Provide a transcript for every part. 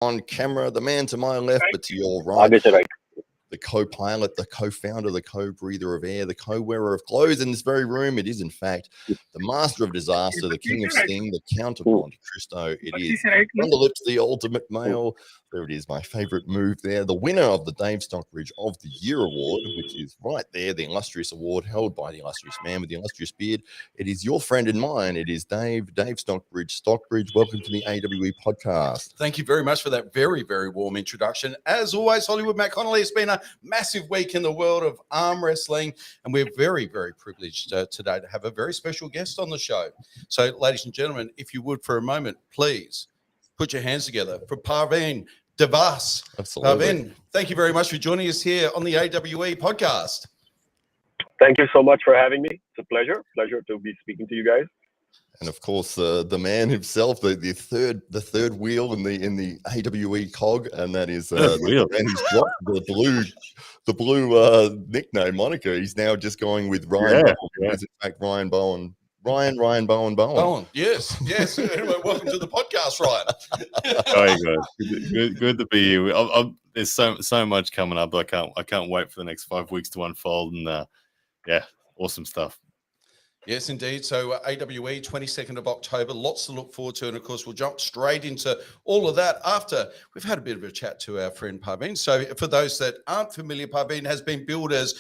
on camera, the man to my left, but to your right, the co-pilot, the co-founder, the co-breather of air, the co-wearer of clothes in this very room. It is, in fact, the master of disaster, the king of sting, the count of Monte Cristo. It is on the lips, the ultimate male. There it is, my favorite move there. The winner of the Dave Stockbridge of the Year Award, which is right there, the illustrious award held by the illustrious man with the illustrious beard. It is your friend and mine. It is Dave Stockbridge. Stockbridge, welcome to the AWE podcast. Thank you very much for that very, very warm introduction. As always, Hollywood Matt Connolly, it's been a massive week in the world of arm wrestling, and we're very, very privileged today to have a very special guest on the show. So, ladies and gentlemen, if you would for a moment, please put your hands together for Parvin Daabas. Absolutely. Parveen, thank you very much for joining us here on the AWE podcast. Thank you so much for having me. It's a pleasure to be speaking to you guys. And of course, the man himself, the third wheel in the AWE cog, and that is and he's dropped the blue nickname moniker. He's now just going with Ryan. Bowen. Yeah. It's in fact Ryan Bowen. Ryan Bowen. Bowen, yes. Anyway, welcome to the podcast, Ryan. How are you guys? Good to be here. There's so much coming up. I can't wait for the next 5 weeks to unfold, and awesome stuff. Yes, indeed. So AWE, 22nd of October, lots to look forward to. And, of course, we'll jump straight into all of that after we've had a bit of a chat to our friend Parveen. So for those that aren't familiar, Parveen has been billed as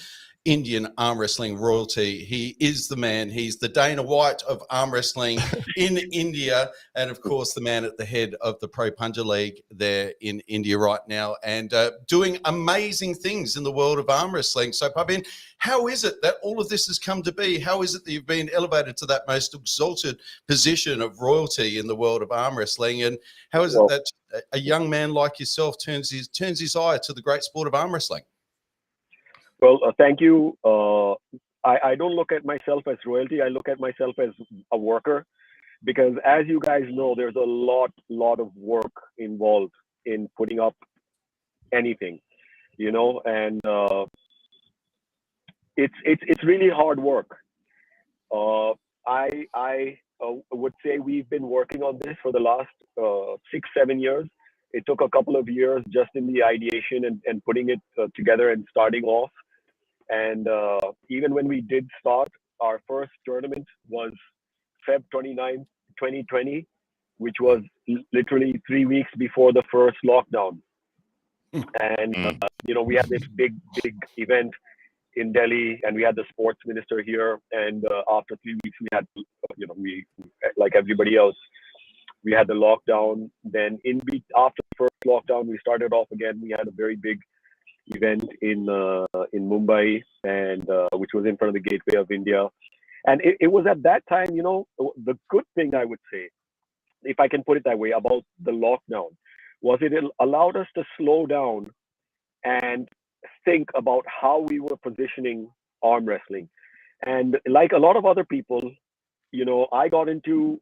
Indian arm wrestling royalty. He is the man. He's the Dana White of arm wrestling in India, and of course the man at the head of the Pro Punja League there in India right now, and doing amazing things in the world of arm wrestling. So Parveen, how is it that all of this has come to be? How is it that you've been elevated to that most exalted position of royalty in the world of arm wrestling? And how is it that a young man like yourself turns his eye to the great sport of arm wrestling? Well, thank you. I don't look at myself as royalty. I look at myself as a worker, because as you guys know, there's a lot of work involved in putting up anything, and it's really hard work. I would say we've been working on this for the last 6-7 years. It took a couple of years just in the ideation and putting it together and starting off. And even when we did start, our first tournament was Feb 29, 2020, which was literally 3 weeks before the first lockdown. And, we had this big event in Delhi, and we had the sports minister here. And after 3 weeks, we had, we like everybody else, we had the lockdown. Then after the first lockdown, we started off again. We had a very big event in Mumbai, and which was in front of the Gateway of India. And it was at that time, the good thing I would say, if I can put it that way, about the lockdown was it allowed us to slow down and think about how we were positioning arm wrestling. And like a lot of other people, I got into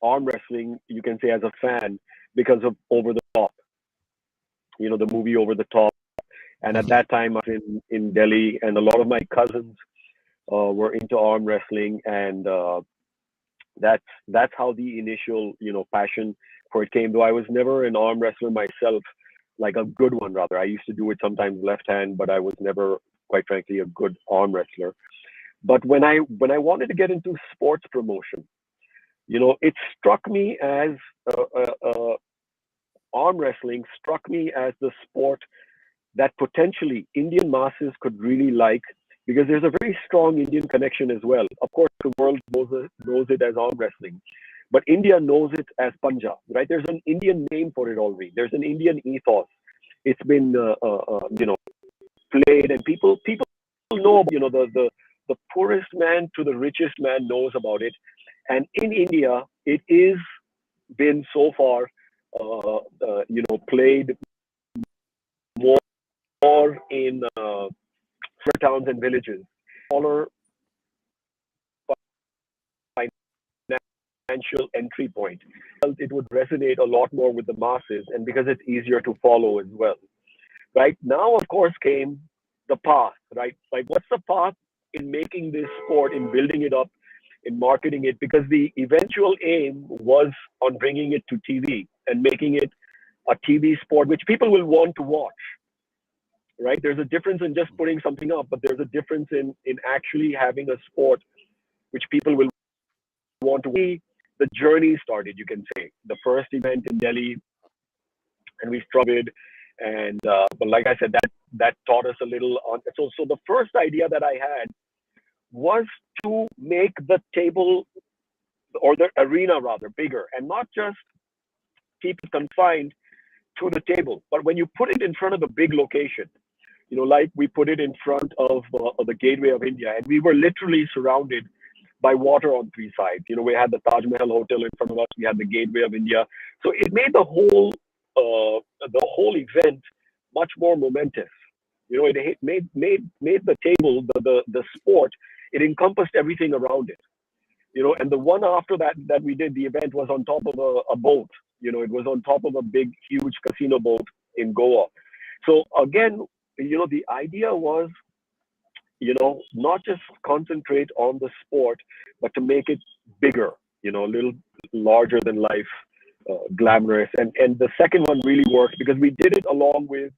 arm wrestling, you can say, as a fan because of Over the Top, the movie Over the Top. And at that time, I was in Delhi, and a lot of my cousins were into arm wrestling, and that's how the initial passion for it came. Though I was never an arm wrestler myself, like a good one rather. I used to do it sometimes left hand, but I was never, quite frankly, a good arm wrestler. But when I wanted to get into sports promotion, it struck me as arm wrestling struck me as the sport that potentially Indian masses could really like, because there's a very strong Indian connection as well. Of course, the world knows it as arm wrestling, but India knows it as Punjab, right? There's an Indian name for it already. There's an Indian ethos. It's been, played, and people know, the poorest man to the richest man knows about it. And in India, it is been so far, played more in towns and villages, smaller financial entry point. It would resonate a lot more with the masses, and because it's easier to follow as well. Right now, of course, came the path, right? Like, what's the path in making this sport, in building it up, in marketing it? Because the eventual aim was on bringing it to TV and making it a TV sport which people will want to watch, right? There's a difference in just putting something up, but there's a difference in actually having a sport which people will want to see. The journey started, you can say. The first event in Delhi, and we struggled, and but like I said, that taught us a little on. So the first idea that I had was to make the table, or the arena rather, bigger, and not just keep it confined to the table, but when you put it in front of a big location, like we put it in front of the Gateway of India, and we were literally surrounded by water on three sides. We had the Taj Mahal Hotel in front of us, we had the Gateway of India, so it made the whole event much more momentous. It made the table, the sport, it encompassed everything around it. And the one after that we did, the event was on top of a boat. It was on top of a big, huge casino boat in Goa. So again, the idea was, not just concentrate on the sport, but to make it bigger, a little larger than life, glamorous. And the second one really worked because we did it along with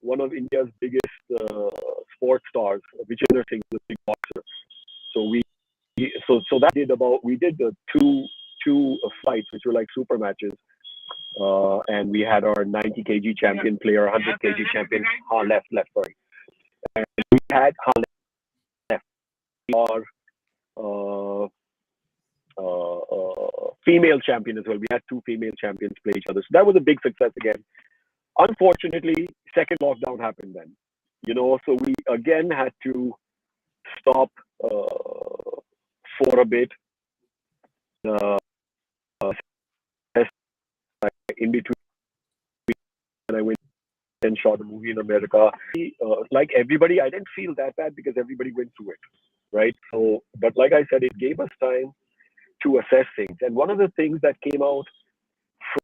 one of India's biggest sports stars, Vijender Singh, the big boxer. So that we did the two fights, which were like super matches. And we had our 90 kg champion player, 100 kg champion, left, sorry. And we had left, our female champion as well. We had two female champions play each other. So that was a big success again. Unfortunately, second lockdown happened then. So we again had to stop for a bit. In between, and I went and shot a movie in America. Like everybody, I didn't feel that bad because everybody went through it, right? So, but like I said, it gave us time to assess things. And one of the things that came out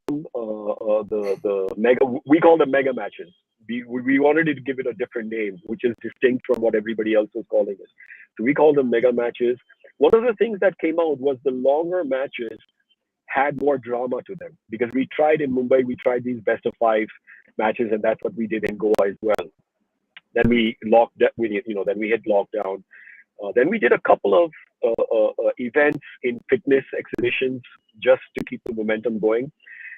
from the mega, we call them mega matches. We wanted to give it a different name, which is distinct from what everybody else was calling it. So we call them mega matches. One of the things that came out was the longer matches had more drama to them, because we tried in Mumbai, we tried these best of 5 matches, and that's what we did in Goa as well. Then we then we hit lockdown. Then we did a couple of events in fitness exhibitions just to keep the momentum going.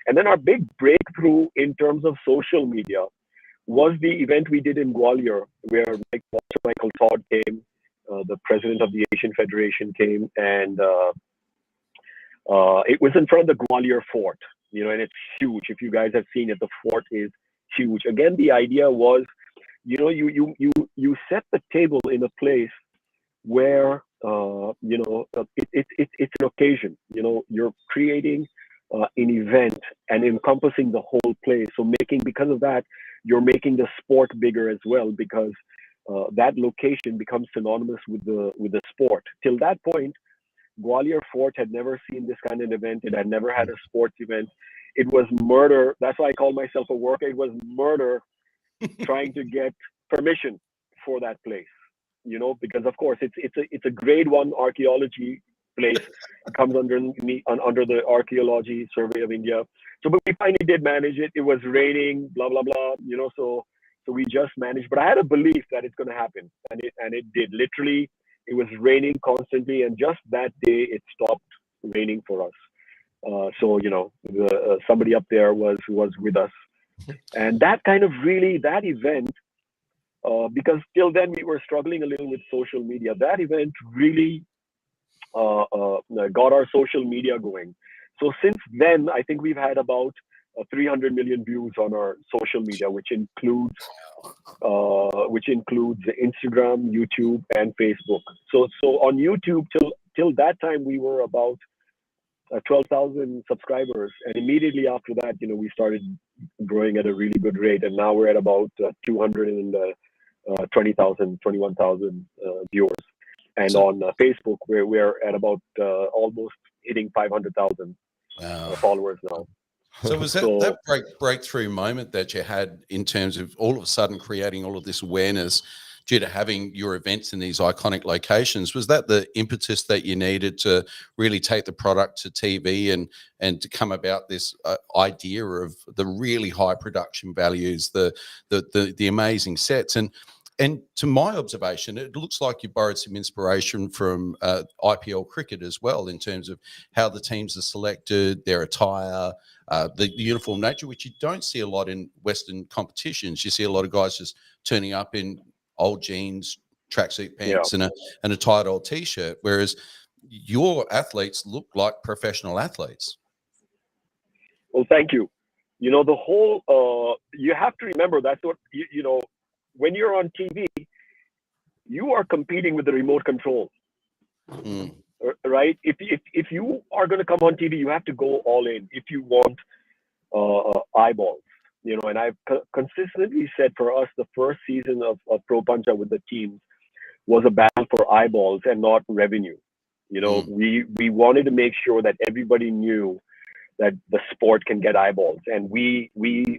And then our big breakthrough in terms of social media was the event we did in Gwalior, where Michael Todd came, the president of the Asian Federation came, and it was in front of the Gwalior Fort, and it's huge. If you guys have seen it, the fort is huge. Again, the idea was, you set the table in a place where, it's an occasion. You're creating an event and encompassing the whole place. So because of that, you're making the sport bigger as well, because that location becomes synonymous with the sport. Till that point, Gwalior Fort had never seen this kind of event. It had never had a sports event. It was murder. That's why I call myself a worker. It was murder trying to get permission for that place, because of course it's a grade 1 archaeology place. It comes under the Archaeology Survey of India. So, but we finally did manage it. It was raining, blah, blah, blah, so we just managed. But I had a belief that it's going to happen. And it did. Literally, it was raining constantly, and just that day it stopped raining for us. So somebody up there was with us, and that kind of really, that event, because till then we were struggling a little with social media. That event really got our social media going. So since then, I think we've had about 300 million views on our social media, which includes Instagram, YouTube, and Facebook. So on YouTube, till that time, we were about 12,000 subscribers, and immediately after that, we started growing at a really good rate, and now we're at about 220,000, 21,000 viewers. And on Facebook, we're at about almost hitting 500,000 followers now. So was that breakthrough moment that you had in terms of all of a sudden creating all of this awareness due to having your events in these iconic locations. Was that the impetus that you needed to really take the product to TV and to come about this idea of the really high production values, the amazing sets? And to my observation, it looks like you borrowed some inspiration from IPL cricket as well, in terms of how the teams are selected, their attire, the uniform nature, which you don't see a lot in Western competitions. You see a lot of guys just turning up in old jeans, tracksuit pants, and a tight old T-shirt, whereas your athletes look like professional athletes. Well, thank you. You know, the whole, you have to remember that's what, you know, when you're on TV, you are competing with the remote control, right? If you are going to come on TV, you have to go all in if you want eyeballs, you know. And I've consistently said, for us, the first season of Pro Puncha with the teams was a battle for eyeballs and not revenue. You know, we wanted to make sure that everybody knew that the sport can get eyeballs, and we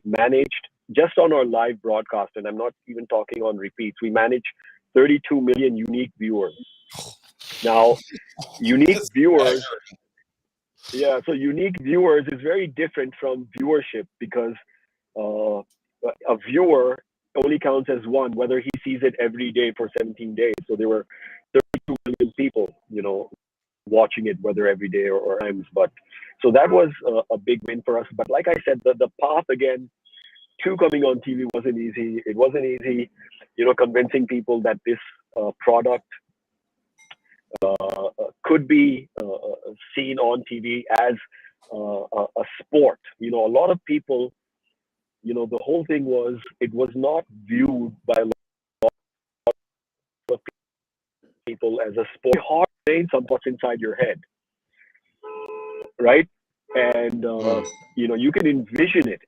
managed, just on our live broadcast, and I'm not even talking on repeats, we manage 32 million unique viewers. Now, unique viewers, so unique viewers is very different from viewership, because a viewer only counts as one, whether he sees it every day for 17 days. So there were 32 million people, you know, watching it, whether every day or times. But so that was a big win for us. But like I said, the path again to coming on TV wasn't easy. It wasn't easy, you know, convincing people that this product could be seen on TV as a sport. You know, a lot of people, you know, the whole thing was, it was not viewed by a lot of people as a sport. It's hard to explain something inside your head, right? And you know, you can envision it,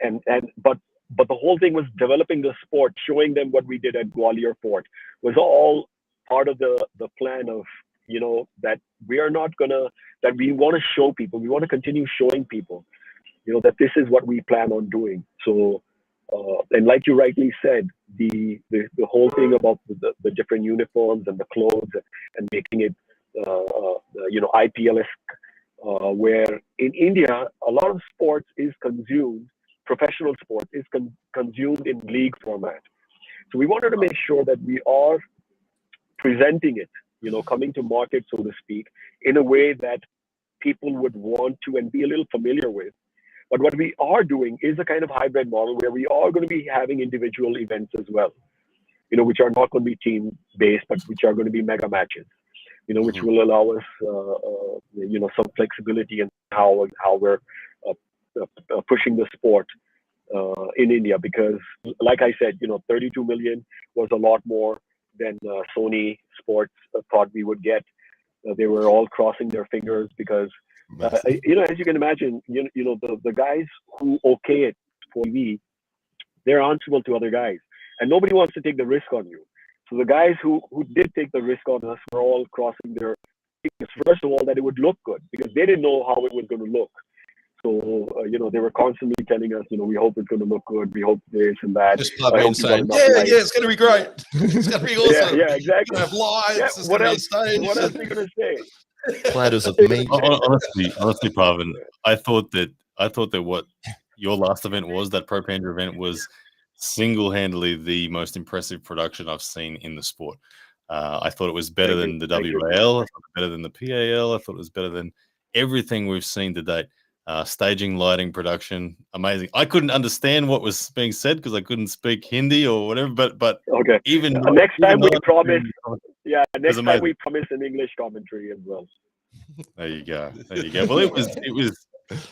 but the whole thing was developing the sport, showing them what we did at Gwalior Fort was all part of the plan of, you know, that we are not gonna, that we want to show people, we want to continue showing people, you know, that this is what we plan on doing. So, and like you rightly said, the whole thing about the different uniforms and the clothes and making it, you know, IPL-esque, where in India, a lot of sports is consumed, professional sport is consumed in league format. So we wanted to make sure that we are presenting it, you know, coming to market, so to speak, in a way that people would want to and be a little familiar with. But what we are doing is a kind of hybrid model where we are going to be having individual events as well, you know, which are not going to be team-based, but which are going to be mega matches, you know, which will allow us, you know, some flexibility in how we're pushing the sport in India. Because, like I said, you know, 32 million was a lot more than Sony Sports thought we would get. They were all crossing their fingers because, you know, as you can imagine, you know, the guys who okay it for TV, they're answerable to other guys, and nobody wants to take the risk on you. So the guys who did take the risk on us were all crossing their fingers. First of all, that it would look good, because they didn't know how it was going to look. So, you know, they were constantly telling us, you know, we hope it's going to look good. We hope this and that. Just Parveen saying, yeah, it's going to be great. It's going to be awesome. Yeah, exactly. Have lights. Yeah, It's going to be a stage. What else are you going to say? Platters of meat. Honestly, Parvin, I thought that what your last event was, that Pro Panda event, was single-handedly the most impressive production I've seen in the sport. I thought it was better than the WAL. I thought it was better than the PAL. I thought it was better than everything we've seen to date. Staging, lighting, production, amazing. I couldn't understand what was being said because I couldn't speak Hindi or whatever. But okay, even next time we promise. Yeah, next time we promise an English commentary as well. There you go. Well, it was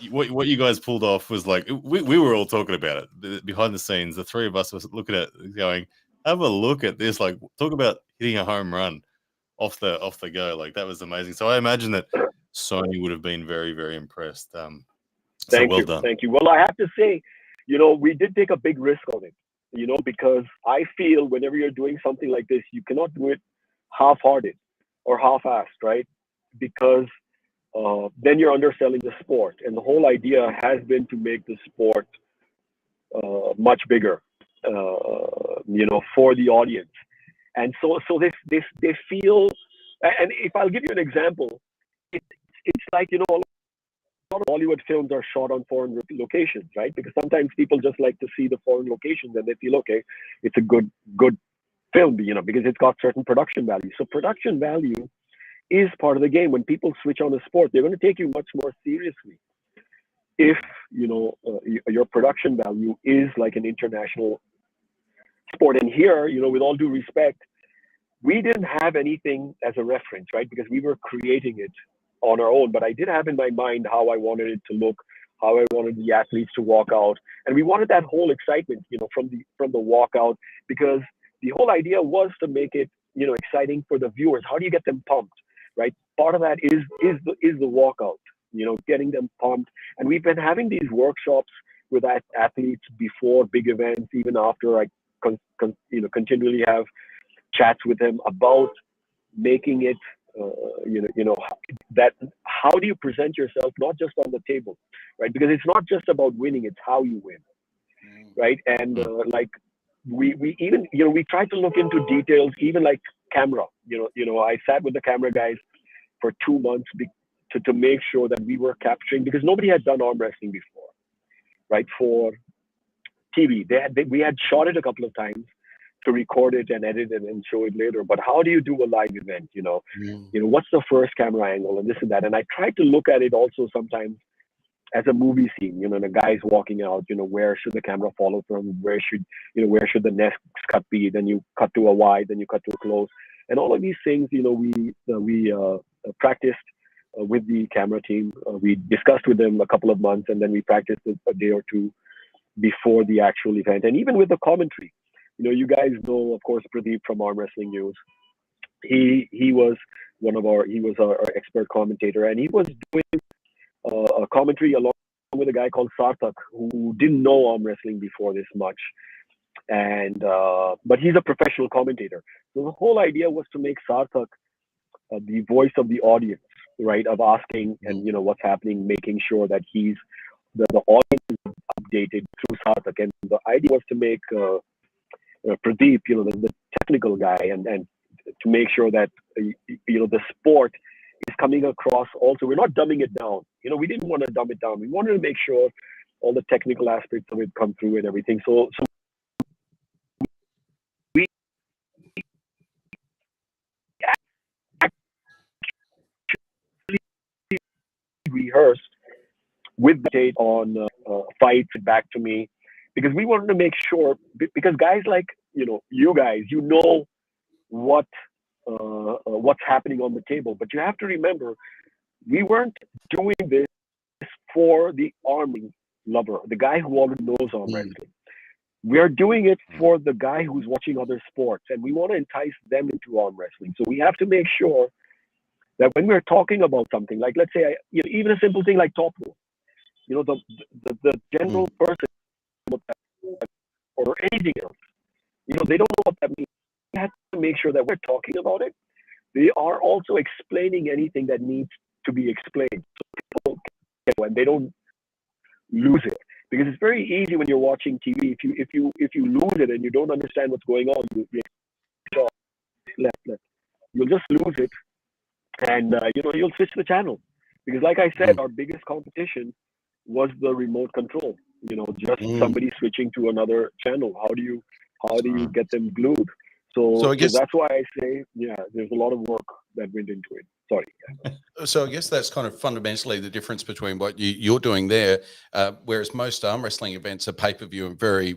what you guys pulled off was like, we were all talking about it behind the scenes. The three of us were looking at it going, have a look at this. Like, talk about hitting a home run off the go. Like, that was amazing. So I imagine that Sony would have been very, very impressed. Thank well you. done. Thank you. Well, I have to say, you know, we did take a big risk on it, you know, because I feel whenever you're doing something like this, you cannot do it half-hearted or half-assed, right? Because then you're underselling the sport. And the whole idea has been to make the sport much bigger, you know, for the audience. And so they feel, and if I'll give you an example, it's like, you know, a lot of Bollywood films are shot on foreign locations, right? Because sometimes people just like to see the foreign locations and they feel, okay, it's a good film, you know, because it's got certain production value. So production value is part of the game. When people switch on a sport, they're going to take you much more seriously if, you know, your production value is like an international sport. And here, you know, with all due respect, we didn't have anything as a reference, right? Because we were creating it on our own. But I did have in my mind how I wanted it to look, how I wanted the athletes to walk out, and we wanted that whole excitement, you know, from the walkout, because the whole idea was to make it, you know, exciting for the viewers. How do you get them pumped, right? Part of that is the walkout, you know, getting them pumped. And we've been having these workshops with athletes before big events, even after. I you know, continually have chats with them about making it, you know, that how do you present yourself, not just on the table, right? Because it's not just about winning, it's how you win, right? And like we even, you know, we tried to look into details, even like camera, you know, I sat with the camera guys for 2 months to make sure that we were capturing, because nobody had done arm wrestling before, right? For TV, we had shot it a couple of times to record it and edit it and show it later. But how do you do a live event? You know, you know, what's the first camera angle and this and that. And I tried to look at it also sometimes as a movie scene. You know, the guy's walking out. You know, where should the camera follow from? Where should the next cut be? Then you cut to a wide, then you cut to a close, and all of these things. You know, we practiced with the camera team. We discussed with them a couple of months, and then we practiced a day or two before the actual event. And even with the commentary, you know, you guys know, of course, Pradeep from Arm Wrestling News. He was our expert commentator, and he was doing a commentary along with a guy called Sarthak, who didn't know arm wrestling before this much, and but he's a professional commentator. So the whole idea was to make Sarthak the voice of the audience, right? Of asking and, you know, what's happening, making sure that the audience is updated through Sarthak. And the idea was to make Pradeep, you know, the technical guy, and to make sure that you know, the sport is coming across. Also, we're not dumbing it down. You know, we didn't want to dumb it down. We wanted to make sure all the technical aspects of it come through and everything. So we actually rehearsed with the date on fights back to me, because we wanted to make sure, because guys like, you know, you guys, you know what's happening on the table. But you have to remember, we weren't doing this for the arm lover, the guy who already knows arm wrestling. We are doing it for the guy who's watching other sports, and we want to entice them into arm wrestling. So we have to make sure that when we're talking about something, like, let's say, you know, even a simple thing like top rope, you know, the general person or anything else, you know, they don't know what that means. We have to make sure that we're talking about it. They are also explaining anything that needs to be explained, so people can, and they don't lose it. Because it's very easy when you're watching TV. If you lose it and you don't understand what's going on, you'll just lose it, and you know, you'll switch the channel. Because, like I said, our biggest competition was the remote control. You know, just somebody switching to another channel. How do you get them glued? So I guess that's why I say, yeah, there's a lot of work that went into it. Sorry. So I guess that's kind of fundamentally the difference between what you're doing there, whereas most arm wrestling events are pay-per-view and very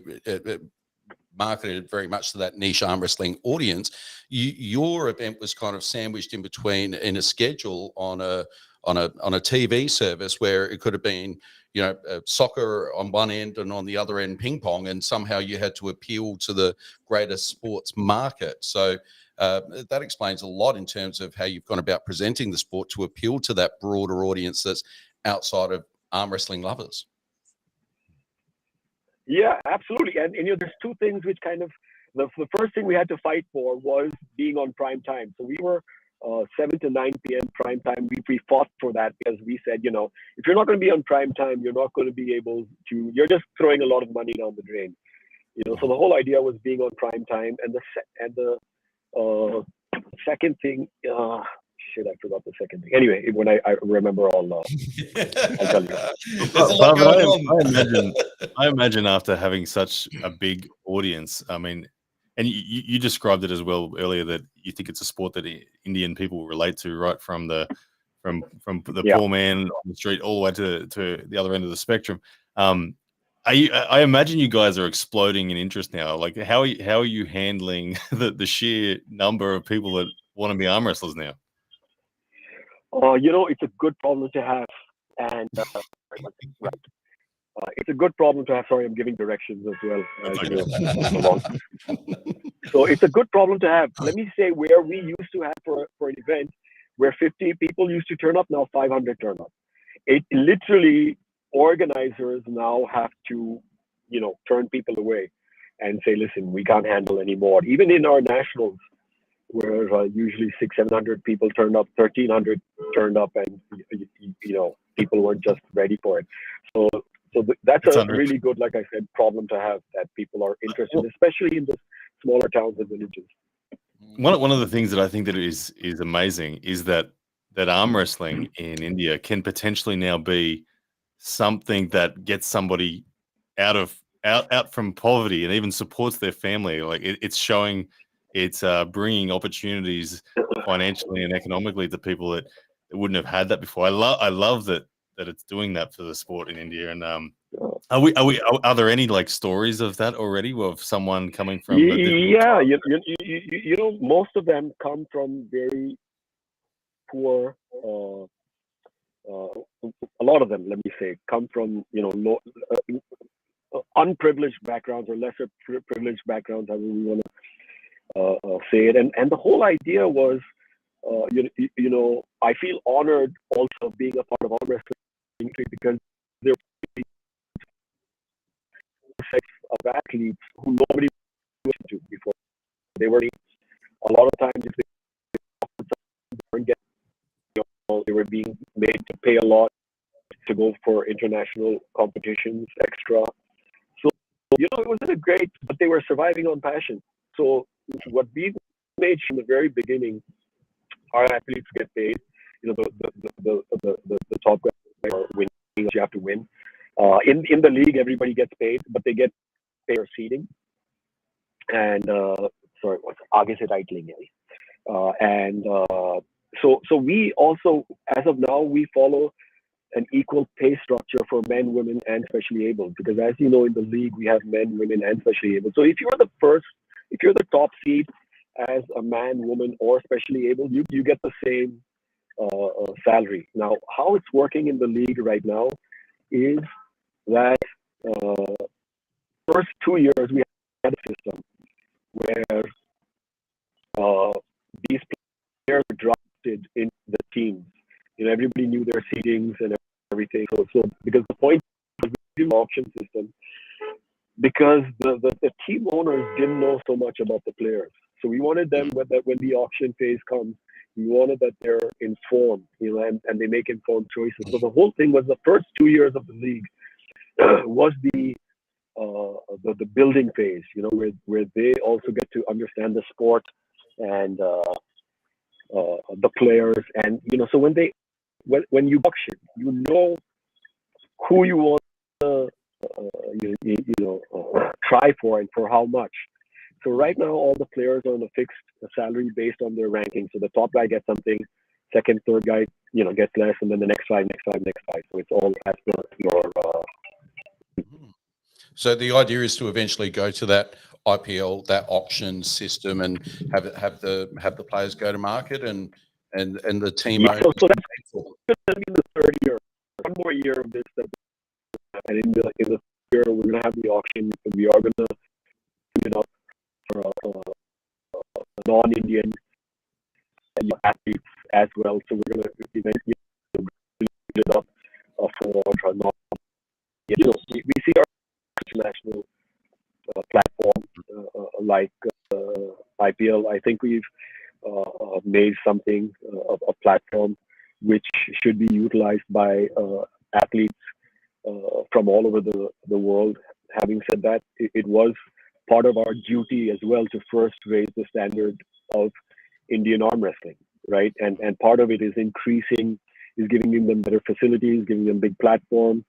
marketed very much to that niche arm wrestling audience. Your event was kind of sandwiched in between in a schedule on a TV service where it could have been, you know, soccer on one end and on the other end ping pong, and somehow you had to appeal to the greater sports market. So that explains a lot in terms of how you've gone about presenting the sport to appeal to that broader audience that's outside of arm wrestling lovers. Yeah, absolutely. And you know, there's two things which kind of, the first thing we had to fight for was being on prime time. So we were 7 to 9 p.m. prime time. We fought for that, because we said, you know, if you're not going to be on prime time, you're not going to be able to, you're just throwing a lot of money down the drain. You know, so the whole idea was being on prime time, and Second thing, shit, I forgot the second thing. Anyway, when I remember, I'll tell you. There's a lot going on. I imagine after having such a big audience, I mean, and you described it as well earlier that you think it's a sport that Indian people relate to, right from the poor man on the street all the way to the other end of the spectrum. I imagine you guys are exploding in interest now. Like, how are you handling the sheer number of people that want to be arm wrestlers now? It's a good problem to have, and right. It's a good problem to have. Sorry, I'm giving directions as well. So it's a good problem to have. Let me say, where we used to have for an event where 50 people used to turn up, now 500 turn up. It literally, organizers now have to, turn people away and say, listen, we can't handle anymore. Even in our nationals, where usually 600-700 people turned up, 1,300 turned up, and people weren't just ready for it. So that's a really good, like I said, problem to have, that people are interested, especially in the smaller towns and villages. One of the things that I think that is amazing is that arm wrestling in India can potentially now be something that gets somebody out from poverty and even supports their family. Like it's showing, it's bringing opportunities financially and economically to people that wouldn't have had that before. I love that it's doing that for the sport in India. And are there any like stories of that already, of someone coming from? Yeah, most of them come from very poor. A lot of them, let me say, come from unprivileged backgrounds or lesser privileged backgrounds, however we want to say it. And the whole idea was, I feel honored also being a part of arm wrestling because there were sets of athletes who nobody listened to before. They were a lot of times, if they weren't getting, they were being made to pay a lot to go for international competitions extra. So it wasn't great, but they were surviving on passion. So what we made from the very beginning, our athletes get paid. The top guys are winning. You have to win. In the league, everybody gets paid, but they get paid for seeding. And आगे से right लेंगे. So we also, as of now, we follow an equal pay structure for men, women, and specially able. Because as you know, in the league, we have men, women, and specially able. So if you're the top seed as a man, woman, or specially able, you get the same salary. Now, how it's working in the league right now is that first 2 years we had a system where these players were drafted in the teams. Everybody knew their seedings and everything. So because the point was we do auction system, because the team owners didn't know so much about the players. So we wanted them that when the auction phase comes, we wanted that they're informed, and they make informed choices. So the whole thing was the first 2 years of the league was the building phase, where they also get to understand the sport and the players, and so when you auction, who you want to try for and for how much. So right now, all the players are on a fixed salary based on their ranking. So the top guy gets something, second, third guy, gets less, and then the next five. So it's all as per your. So the idea is to eventually go to that IPL, that auction system, and have the players go to market and the team. Yeah, so that's going to be the third year. One more year of this, and in the year we're going to have the auction. We are going to for non-Indian athletes as well. So we're going to eventually build it up for non. We see our international platform like IPL. I think we've made something a platform which should be utilized by athletes from all over the world. Having said that, it was part of our duty as well to first raise the standard of Indian arm wrestling, right? And part of it is giving them better facilities, giving them big platforms,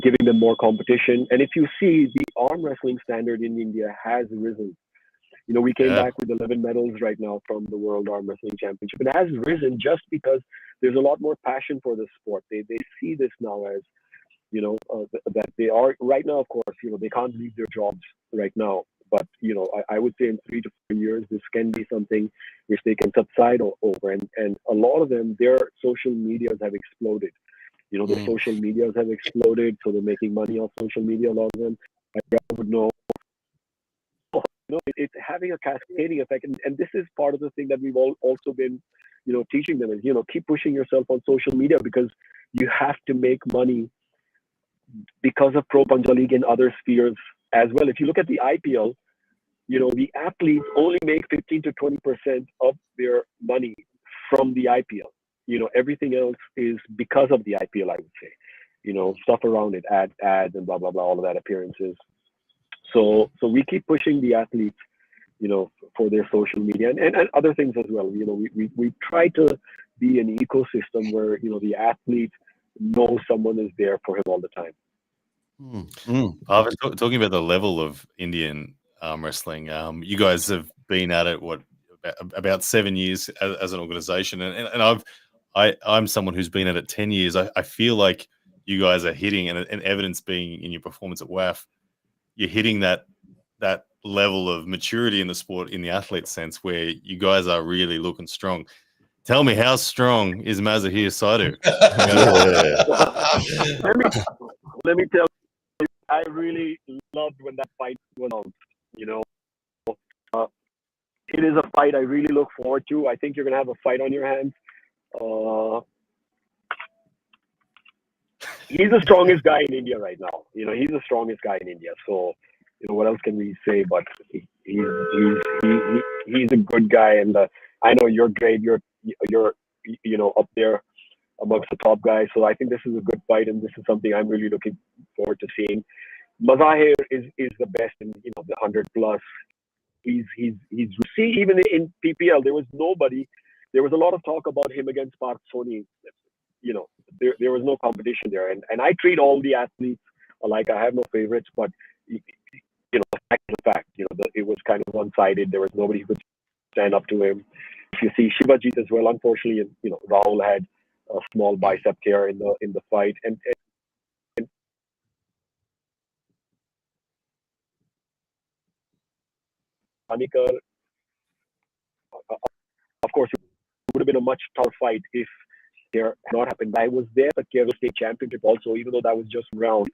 giving them more competition. And if you see, the arm wrestling standard in India has risen. You know, we came back with 11 medals right now from the World Arm Wrestling Championship. It has risen just because there's a lot more passion for the sport. They see this now as, you know, that they are right now, of course, you know, they can't leave their jobs right now. But, you know, I would say in 3 to 4 years, this can be something which they can subside over. And a lot of them, their social medias have exploded. You know, the social medias have exploded, so they're making money off social media, a lot of them. I would know. You know, it's having a cascading effect. And this is part of the thing that we've also been, you know, teaching them is, you know, keep pushing yourself on social media because you have to make money because of Pro Punjab League and other spheres as well. If you look at the IPL, you know, the athletes only make 15 to 20% of their money from the IPL. You know, everything else is because of the IPL, I would say. You know, stuff around it, ads and blah, blah, blah, all of that, appearances. So we keep pushing the athletes, you know, for their social media and other things as well. You know, we try to be an ecosystem where, you know, the athlete knows someone is there for him all the time. Talking about the level of Indian arm wrestling, you guys have been at it, about 7 years as an organization. And I'm someone who's been at it 10 years. I feel like you guys are hitting, and evidence being in your performance at WAFF, you're hitting that level of maturity in the sport in the athlete sense where you guys are really looking strong. Tell me, how strong is Mazahir Saidu? Let me tell you, I really loved when that fight went on. You know, it is a fight I really look forward to. I think you're going to have a fight on your hands. He's the strongest guy in India right now. You know, he's the strongest guy in India. So, you know, what else can we say? But he's a good guy, and I know you're great. You're you know, up there amongst the top guys. So I think this is a good fight, and this is something I'm really looking forward to seeing. Mazahir is the best in, you know, the 100 plus. He's see, even in PPL there was nobody. There was a lot of talk about him against Parth Soni. You know, there was no competition there, and I treat all the athletes alike. I have no favorites, but you know, the fact, you know, it was kind of one-sided. There was nobody who could stand up to him. If you see Shivajit as well, unfortunately, you know, Rahul had a small bicep tear in the fight, and Anikar, of course, it would have been a much tougher fight if there had not happened. I was there at the Kerala State Championship also, even though that was just round,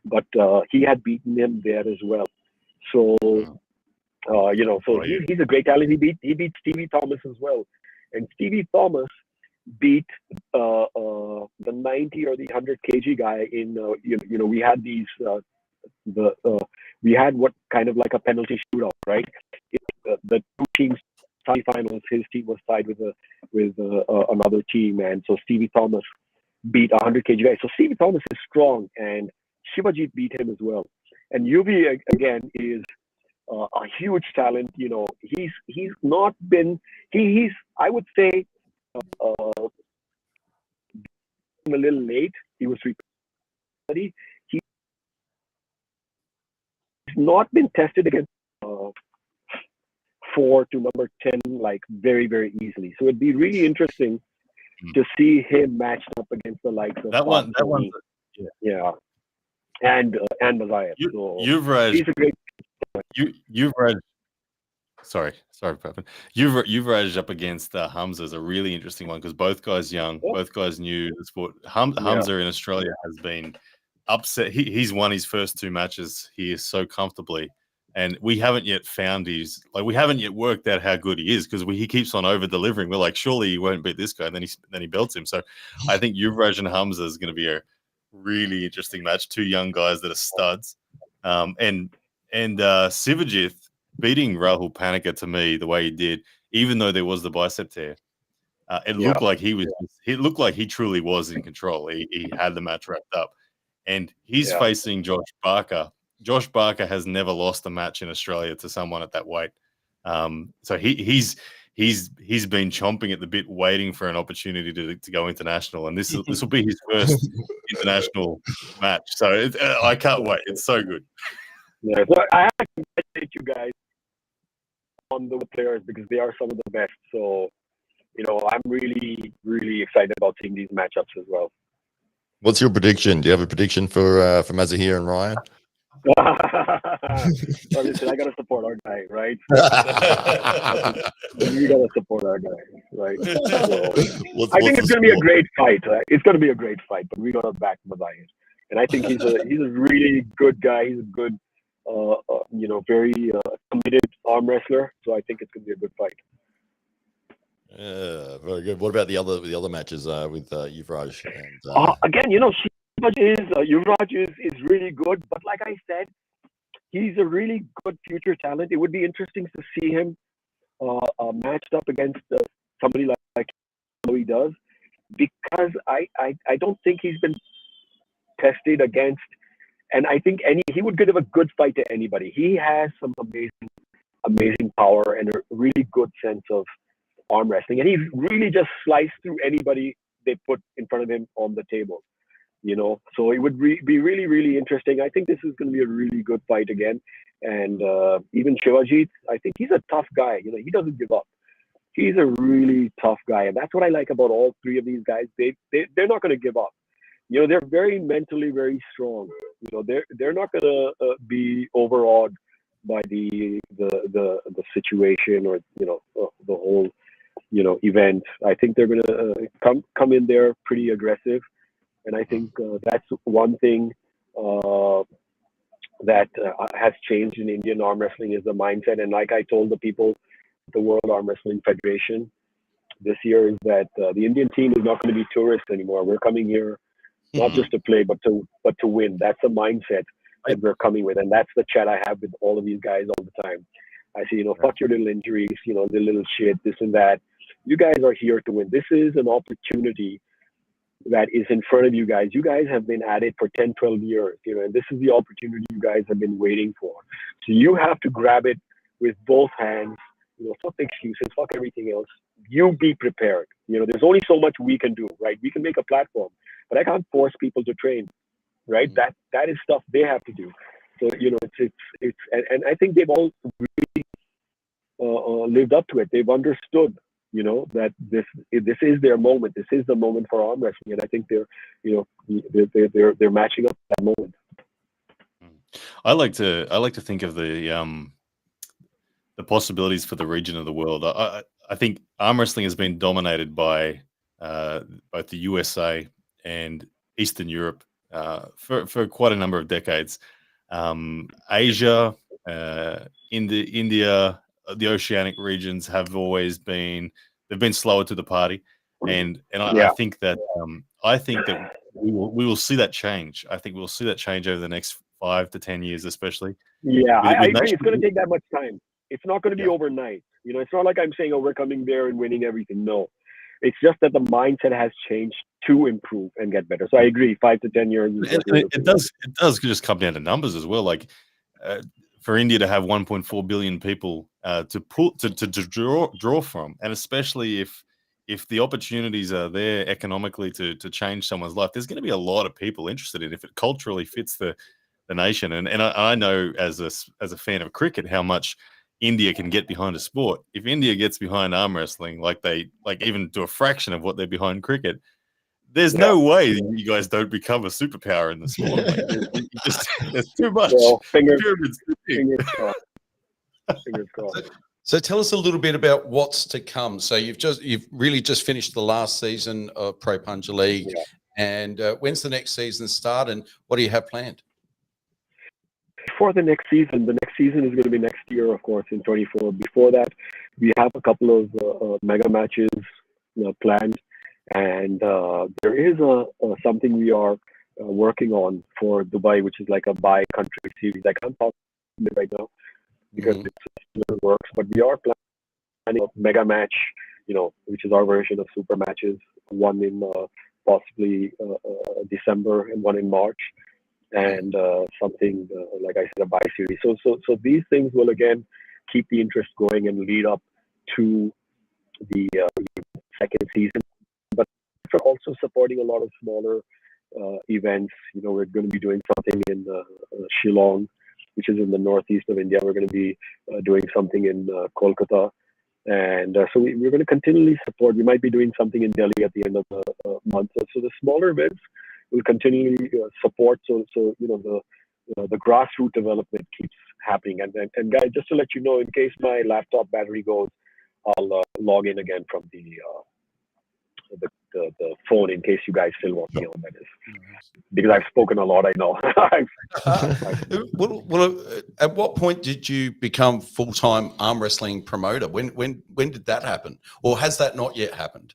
but he had beaten him there as well. So, you know, so he's a great talent. He beat Stevie Thomas as well, and Stevie Thomas beat the 90 or the 100 kg guy in. You know, we had these we had what kind of like a penalty shootout, right? The two teams semifinals. His team was tied with another team, and so Stevie Thomas beat 100 kg guy. So Stevie Thomas is strong, and Shivajit beat him as well. And Yuvi again is a huge talent. You know, he's not been he's I would say a little late. He was 330. He's not been tested against 4 to number 10 like very, very easily. So it'd be really interesting to see him matched up against the likes of that one. Yeah. And Mazahir. He's a great. You've read. Sorry, Parvin. Yuvraj up against Hamza is a really interesting one because both guys young, both guys new to the sport. Hamza in Australia has been upset. He's won his first 2 matches here so comfortably, and we haven't yet we haven't yet worked out how good he is because he keeps on over delivering. We're like, surely he won't beat this guy, and then he belts him. So I think Yuvraj and Hamza is going to be a really interesting match. 2 young guys that are studs, and Sivajit beating Rahul Panika to me the way he did, even though there was the bicep tear, it looked like he was. It looked like he truly was in control. He had the match wrapped up, and he's facing Josh Barker, Josh Barker has never lost a match in Australia to someone at that weight. So he's been chomping at the bit, waiting for an opportunity to go international, and this will be his first international match. So I can't wait. It's so good. Yeah, so I have to congratulate you guys on the players because they are some of the best. So, I'm really, really excited about seeing these matchups as well. What's your prediction? Do you have a prediction for Mazahir and Ryan? Well, listen, I gotta support our guy, right? We gotta support our guy, right? So, I think it's gonna be a great fight. Right? It's gonna be a great fight, but we gotta back Mazahir, and I think he's a really good guy. He's a good, very committed arm wrestler. So I think it's gonna be a good fight. Yeah, very good. What about the other matches with Yuvraj? And, again, Yuvraj is really good, but like I said, he's a really good future talent. It would be interesting to see him matched up against somebody like he does, because I don't think he's been tested against, and I think he would give a good fight to anybody. He has some amazing power and a really good sense of arm wrestling, and he really just sliced through anybody they put in front of him on the table, so it would be really, really interesting. I think this is going to be a really good fight again, and even Shivajit, I think he's a tough guy. He doesn't give up. He's a really tough guy, and that's what I like about all three of these guys. They're not going to give up. They're very mentally very strong. They're not going to be overawed by the situation or the whole event. I think they're going to come in there pretty aggressive, and I think that's one thing that has changed in Indian arm wrestling is the mindset. And like I told the people, the World Arm Wrestling Federation this year, is that the Indian team is not going to be tourists anymore. We're coming here not just to play, but to win. That's the mindset that we're coming with, and that's the chat I have with all of these guys all the time. I say, fuck your little injuries, the little shit, this and that. You guys are here to win. This is an opportunity that is in front of you guys. You guys have been at it for 10, 12 years, and this is the opportunity you guys have been waiting for. So you have to grab it with both hands. Fuck excuses, fuck everything else. You be prepared. There's only so much we can do, right? We can make a platform, but I can't force people to train, right? That is stuff they have to do. So, it's and I think they've all really lived up to it. They've understood, that this is their moment. This is the moment for arm wrestling, and I think they're matching up that moment. I like to think of the possibilities for the region of the world. I think arm wrestling has been dominated by both the USA and Eastern Europe for quite a number of decades. Asia, India, the oceanic regions have always been slower to the party, and I think that we will see that change. I think we'll see that change over the next 5 to 10 years, especially. Yeah, I agree. It's going to take that much time. It's not going to be overnight. It's not like I'm saying, we're coming there and winning everything. No, it's just that the mindset has changed to improve and get better. So I agree, 5 to 10 years. It does just come down to numbers as well. Like for India to have 1.4 billion people to draw from, and especially if the opportunities are there economically to change someone's life, there's going to be a lot of people interested in it if it culturally fits the nation. And I know as a fan of cricket how much India can get behind a sport. If India gets behind arm wrestling, like even to a fraction of what they're behind cricket, there's no way you guys don't become a superpower in the sport. There's too much. Well, fingers crossed. So tell us a little bit about what's to come. So you've really just finished the last season of Pro Punja League, and when's the next season start, and what do you have planned? For the next season is going to be next year, of course, in 24. Before that, we have a couple of mega matches planned, and there is something we are working on for Dubai, which is like a bi-country series. I can't talk about it right now because it works, but we are planning a mega match, which is our version of super matches, one in possibly December and one in March. and something like I said, a buy series. So these things will again keep the interest going and lead up to the second season. But we're also supporting a lot of smaller events. We're going to be doing something in Shillong, which is in the northeast of India. We're going to be doing something in Kolkata. And so we're going to continually support. We might be doing something in Delhi at the end of the month. So the smaller events will continually support. So the grassroots development keeps happening. And guys, just to let you know, in case my laptop battery goes, I'll log in again from the phone in case you guys still want me on. That is because I've spoken a lot. I know. Well, at what point did you become full-time arm wrestling promoter? When did that happen, or has that not yet happened?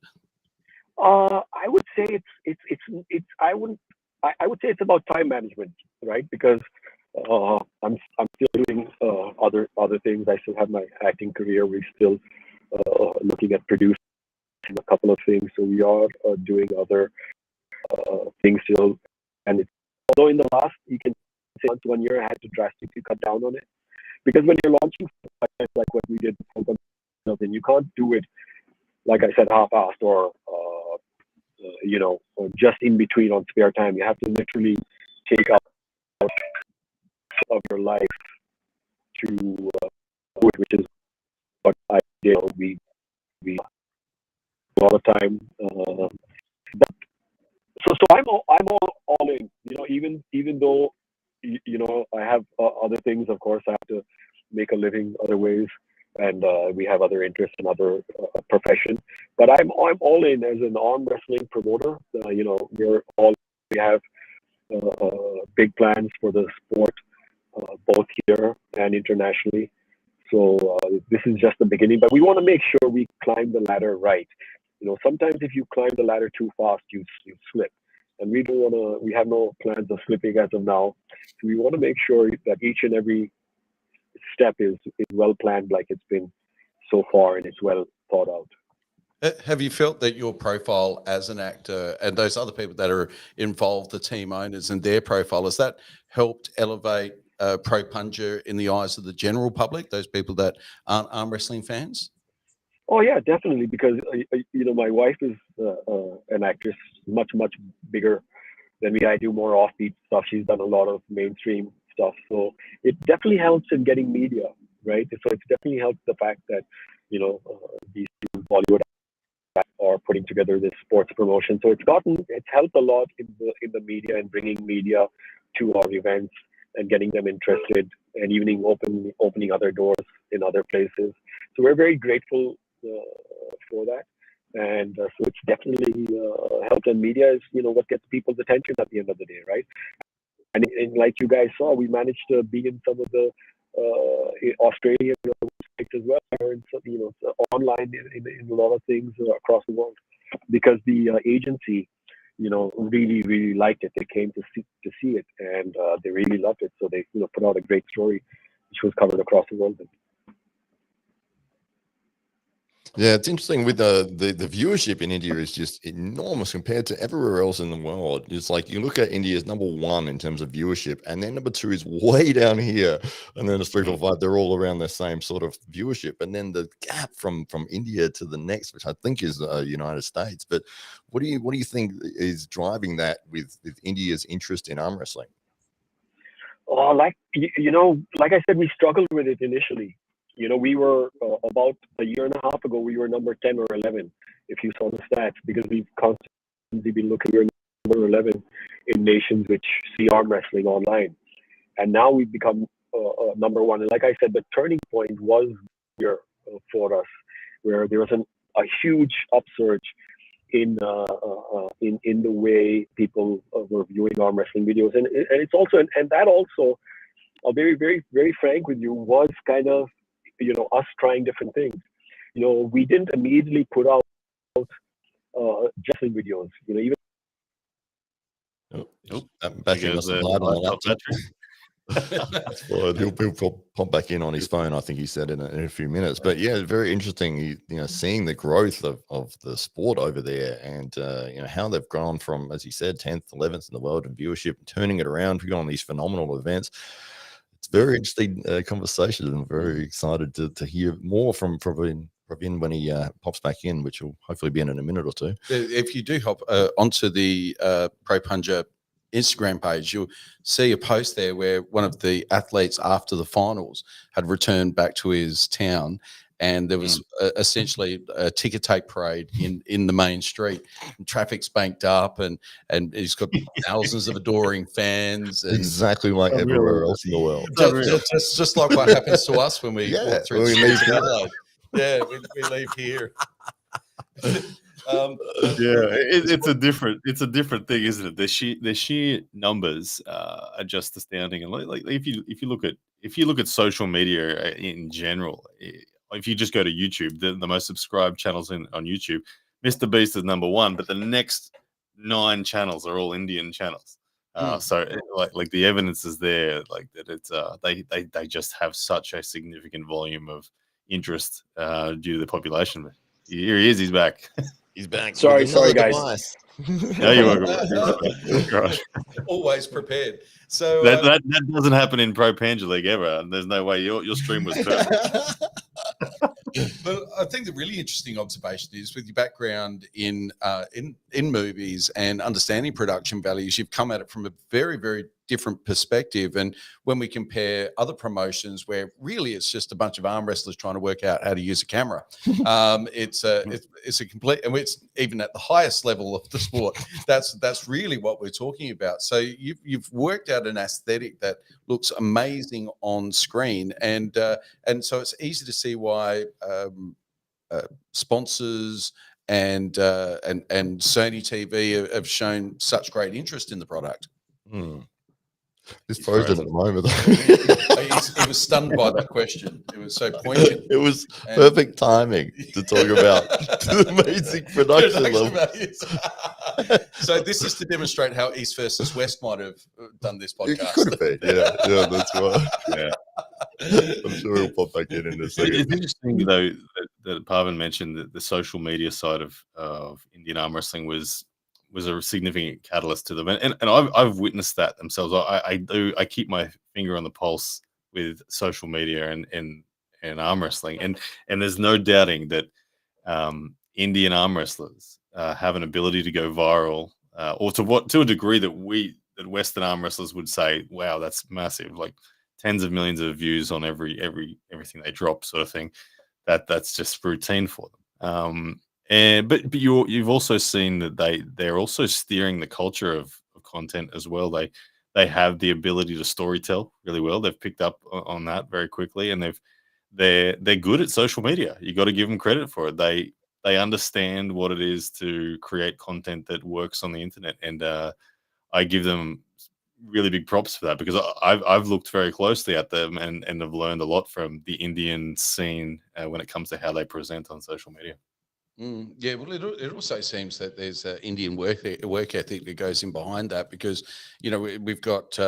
I would say I would say it's about time management, right? Because I'm still doing other things. I still have my acting career. We're still looking at producing a couple of things. So we are doing other things still. And although in the last, you can say 1 year, I had to drastically cut down on it. Because when you're launching like what we did, then you can't do it, like I said, half-assed or just in between on spare time. You have to literally take out of your life to do it, which is what I did. We a lot of time. But so I'm all in. Even though I have other things. Of course, I have to make a living other ways, and we have other interests in other professions. But I'm all in as an arm wrestling promoter. We have big plans for the sport, both here and internationally. So this is just the beginning, but we want to make sure we climb the ladder right. Sometimes if you climb the ladder too fast, you slip. And we don't want to, we have no plans of slipping as of now. So we want to make sure that each and every step is well planned, like it's been so far, and it's well thought out. Have you felt that your profile as an actor and those other people that are involved, the team owners and their profile, has that helped elevate Pro Punja in the eyes of the general public, those people that aren't arm wrestling fans? Oh yeah, definitely. Because my wife is an actress, much bigger than me. I do more offbeat stuff. She's done a lot of mainstream stuff, so it definitely helps in getting media, right? So it's definitely helped the fact that these two Bollywood are putting together this sports promotion. So it's helped a lot in the media and bringing media to our events and getting them interested, and even opening other doors in other places. So we're very grateful for that, and so it's definitely helped. And media is what gets people's attention at the end of the day, right? And like you guys saw, we managed to be in some of the Australian sites as well, and online in a lot of things across the world, because the agency really liked it. They came to see it, and they really loved it. So they put out a great story, which was covered across the world. Yeah, it's interesting with the viewership in India is just enormous compared to everywhere else in the world. It's like you look at India as number one in terms of viewership, and then number two is way down here, and then it's 3, 4, 5. They're all around the same sort of viewership, and then the gap from India to the next, which I think is United States. But what do you think is driving that with India's interest in arm wrestling? Oh, like I said, we struggled with it initially. We were about a year and a half ago, we were number 10 or 11, if you saw the stats, because we've constantly been looking at number 11 in nations which see arm wrestling online. And now we've become number one. And like I said, the turning point was here for us, where there was a huge upsurge in the way people were viewing arm wrestling videos. And it's also, and that also, I'll be very, very frank with you, was kind of, us trying different things. We didn't immediately put out wrestling videos. Even battery must have died on the laptop. Well, he'll pop back in on his phone, I think he said in a few minutes. But yeah, very interesting, seeing the growth of the sport over there, and how they've grown from, as he said, 10th, 11th in the world in viewership, and turning it around, putting on these phenomenal events. It's very interesting conversation, and very excited to hear more from Parveen when he pops back in, which will hopefully be in a minute or two. If you do hop onto the Pro Punja Instagram page, you'll see a post there where one of the athletes after the finals had returned back to his town, and there was essentially a ticker tape parade in the main street, and traffic's banked up, and he's got thousands of adoring fans, and exactly like everywhere else in the world. Just like what happens to us when we walk through the streets of Adelaide. Yeah, we leave here. It's a different thing, isn't it? The sheer numbers are just astounding, and like if you look at social media in general, if you just go to YouTube, the most subscribed channels on YouTube, Mr. Beast is number 1, but the next 9 channels are all Indian channels. So like the evidence is there, like that it's they just have such a significant volume of interest due to the population. Here he is, he's back. He's back. Sorry, guys. No, you're welcome. Always prepared. So that doesn't happen in Pro Panja League ever. There's no way your stream was perfect. But I think the really interesting observation is, with your background in movies and understanding production values, you've come at it from a very, very different perspective. And when we compare other promotions where really it's just a bunch of arm wrestlers trying to work out how to use a camera, it's a complete, and it's even at the highest level of the sport. That's really what we're talking about. So you've worked out an aesthetic that looks amazing on screen, and so it's easy to see why sponsors and Sony TV have shown such great interest in the product. He's frozen at the moment. He was stunned by that question. It was so poignant. It was perfect timing to talk about the amazing production level. So this is to demonstrate how East versus West might have done this podcast. It could have been, yeah, that's right. Yeah, I'm sure he'll pop back in a second. It's interesting though that Parvin mentioned that the social media side of Indian arm wrestling was a significant catalyst to them, and I've witnessed that themselves. I keep my finger on the pulse with social media and arm wrestling, and there's no doubting that Indian arm wrestlers have an ability to go viral, or to a degree that Western arm wrestlers would say, "Wow, that's massive!" Like tens of millions of views on everything they drop, sort of thing. That's just routine for them. But you've also seen that they're also steering the culture of content as well. They have the ability to storytell really well. They've picked up on that very quickly, and they're good at social media. You got to give them credit for it. They understand what it is to create content that works on the internet, and I give them really big props for that, because I've looked very closely at them and have learned a lot from the Indian scene when it comes to how they present on social media. Yeah, well, it also seems that there's Indian work ethic that goes in behind that, because we've got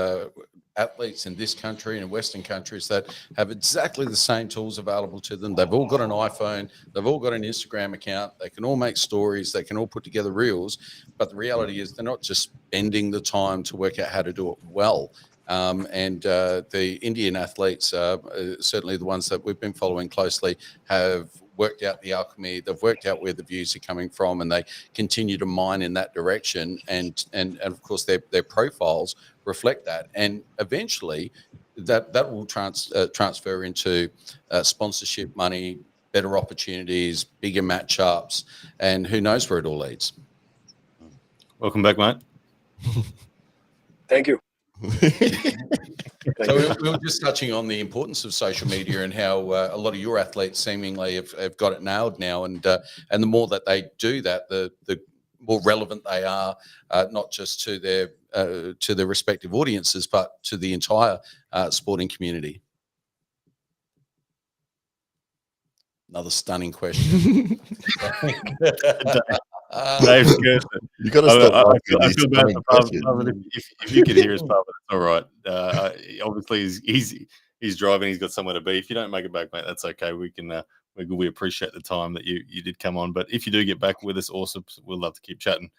athletes in this country and in Western countries that have exactly the same tools available to them. They've all got an iPhone, they've all got an Instagram account, they can all make stories, they can all put together reels, but the reality is they're not just spending the time to work out how to do it well. And the Indian athletes, certainly the ones that we've been following closely, have worked out the alchemy. They've worked out where the views are coming from, and they continue to mine in that direction. And of course, their profiles reflect that. And eventually, that will transfer into sponsorship money, better opportunities, bigger matchups, and who knows where it all leads. Welcome back, mate. Thank you. So we were just touching on the importance of social media and how a lot of your athletes seemingly have got it nailed now, and the more that they do that, the more relevant they are, not just to their respective audiences, but to the entire sporting community. Another stunning question. Dave's good. You got to stop laughing. I feel bad for Parvin. If you could hear his Parvin, it's all right. Obviously, he's driving. He's got somewhere to be. If you don't make it back, mate, that's okay. We appreciate the time that you did come on. But if you do get back with us, awesome. We'd love to keep chatting.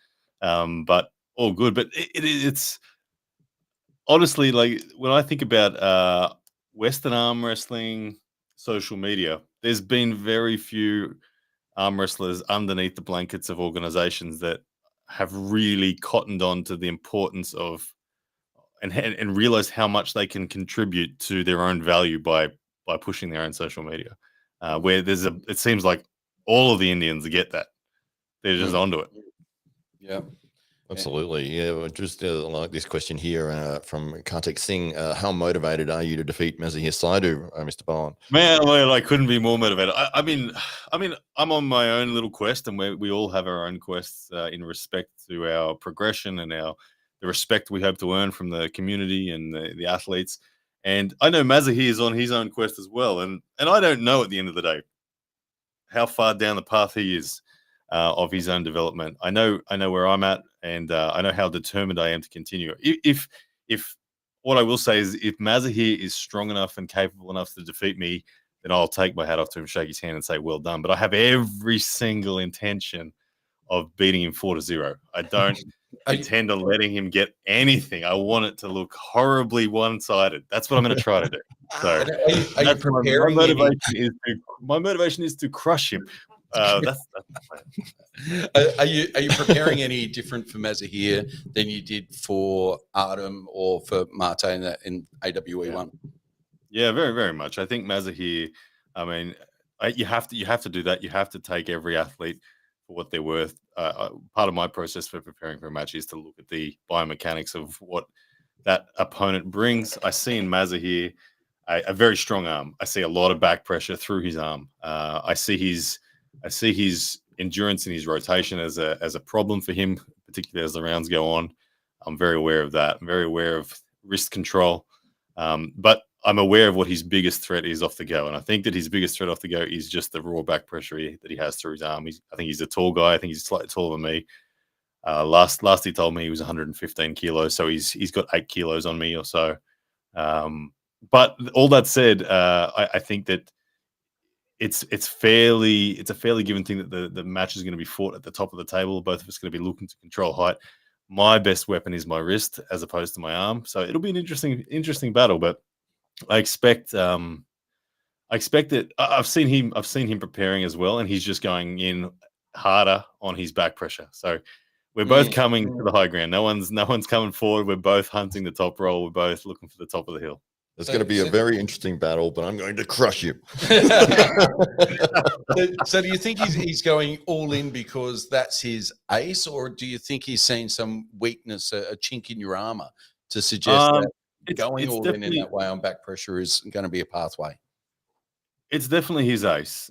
But all good. But it's honestly, like, when I think about Western arm wrestling social media, there's been very few arm wrestlers underneath the blankets of organizations that have really cottoned on to the importance of and realized how much they can contribute to their own value by pushing their own social media. Where it seems like all of the Indians get that. They're just onto it. Yeah. Absolutely. Yeah. Just like this question here from Kartik Singh. How motivated are you to defeat Mazahir Saidu, Mr. Bowen? Man, well, I couldn't be more motivated. I mean, I'm on my own little quest, and we all have our own quests in respect to our progression and the respect we hope to earn from the community and the athletes. And I know Mazahir is on his own quest as well. And I don't know at the end of the day how far down the path he is of his own development. I know where I'm at, and I know how determined I am to continue. If what I will say is, if Mazahir is strong enough and capable enough to defeat me, then I'll take my hat off to him, shake his hand, and say, well done. But I have every single intention of beating him 4-0. I don't intend on letting him get anything. I want it to look horribly one-sided. That's what I'm going to try to do. So my motivation is to crush him. That's Are you preparing any different for Mazahir than you did for Artem or for Mate in AWE 1? Yeah, very, very much. I think Mazahir, I mean, you have to do that. You have to take every athlete for what they're worth. Part of my process for preparing for a match is to look at the biomechanics of what that opponent brings. I see in Mazahir a very strong arm. I see a lot of back pressure through his arm. I see his endurance and his rotation as a problem for him, particularly as the rounds go on. I'm very aware of that. I'm very aware of wrist control. But I'm aware of what his biggest threat is off the go. And I think that his biggest threat off the go is just the raw back pressure that he has through his arm. I think he's a tall guy. I think he's slightly taller than me. Last he told me he was 115 kilos. So he's got 8 kilos on me or so. But all that said, I think that it's a fairly given thing that the match is going to be fought at the top of the table. Both of us are going to be looking to control height. My best weapon is my wrist as opposed to my arm. So it'll be an interesting battle. But I expect that I've seen him preparing as well, and he's just going in harder on his back pressure. So we're both coming to the high ground. No one's coming forward. We're both hunting the top roll. We're both looking for the top of the hill. It's going to be a very interesting battle, but I'm going to crush you. So do you think he's going all in because that's his ace, or do you think he's seen some weakness, a chink in your armor to suggest that going all in that way on back pressure is going to be a pathway? It's definitely his ace.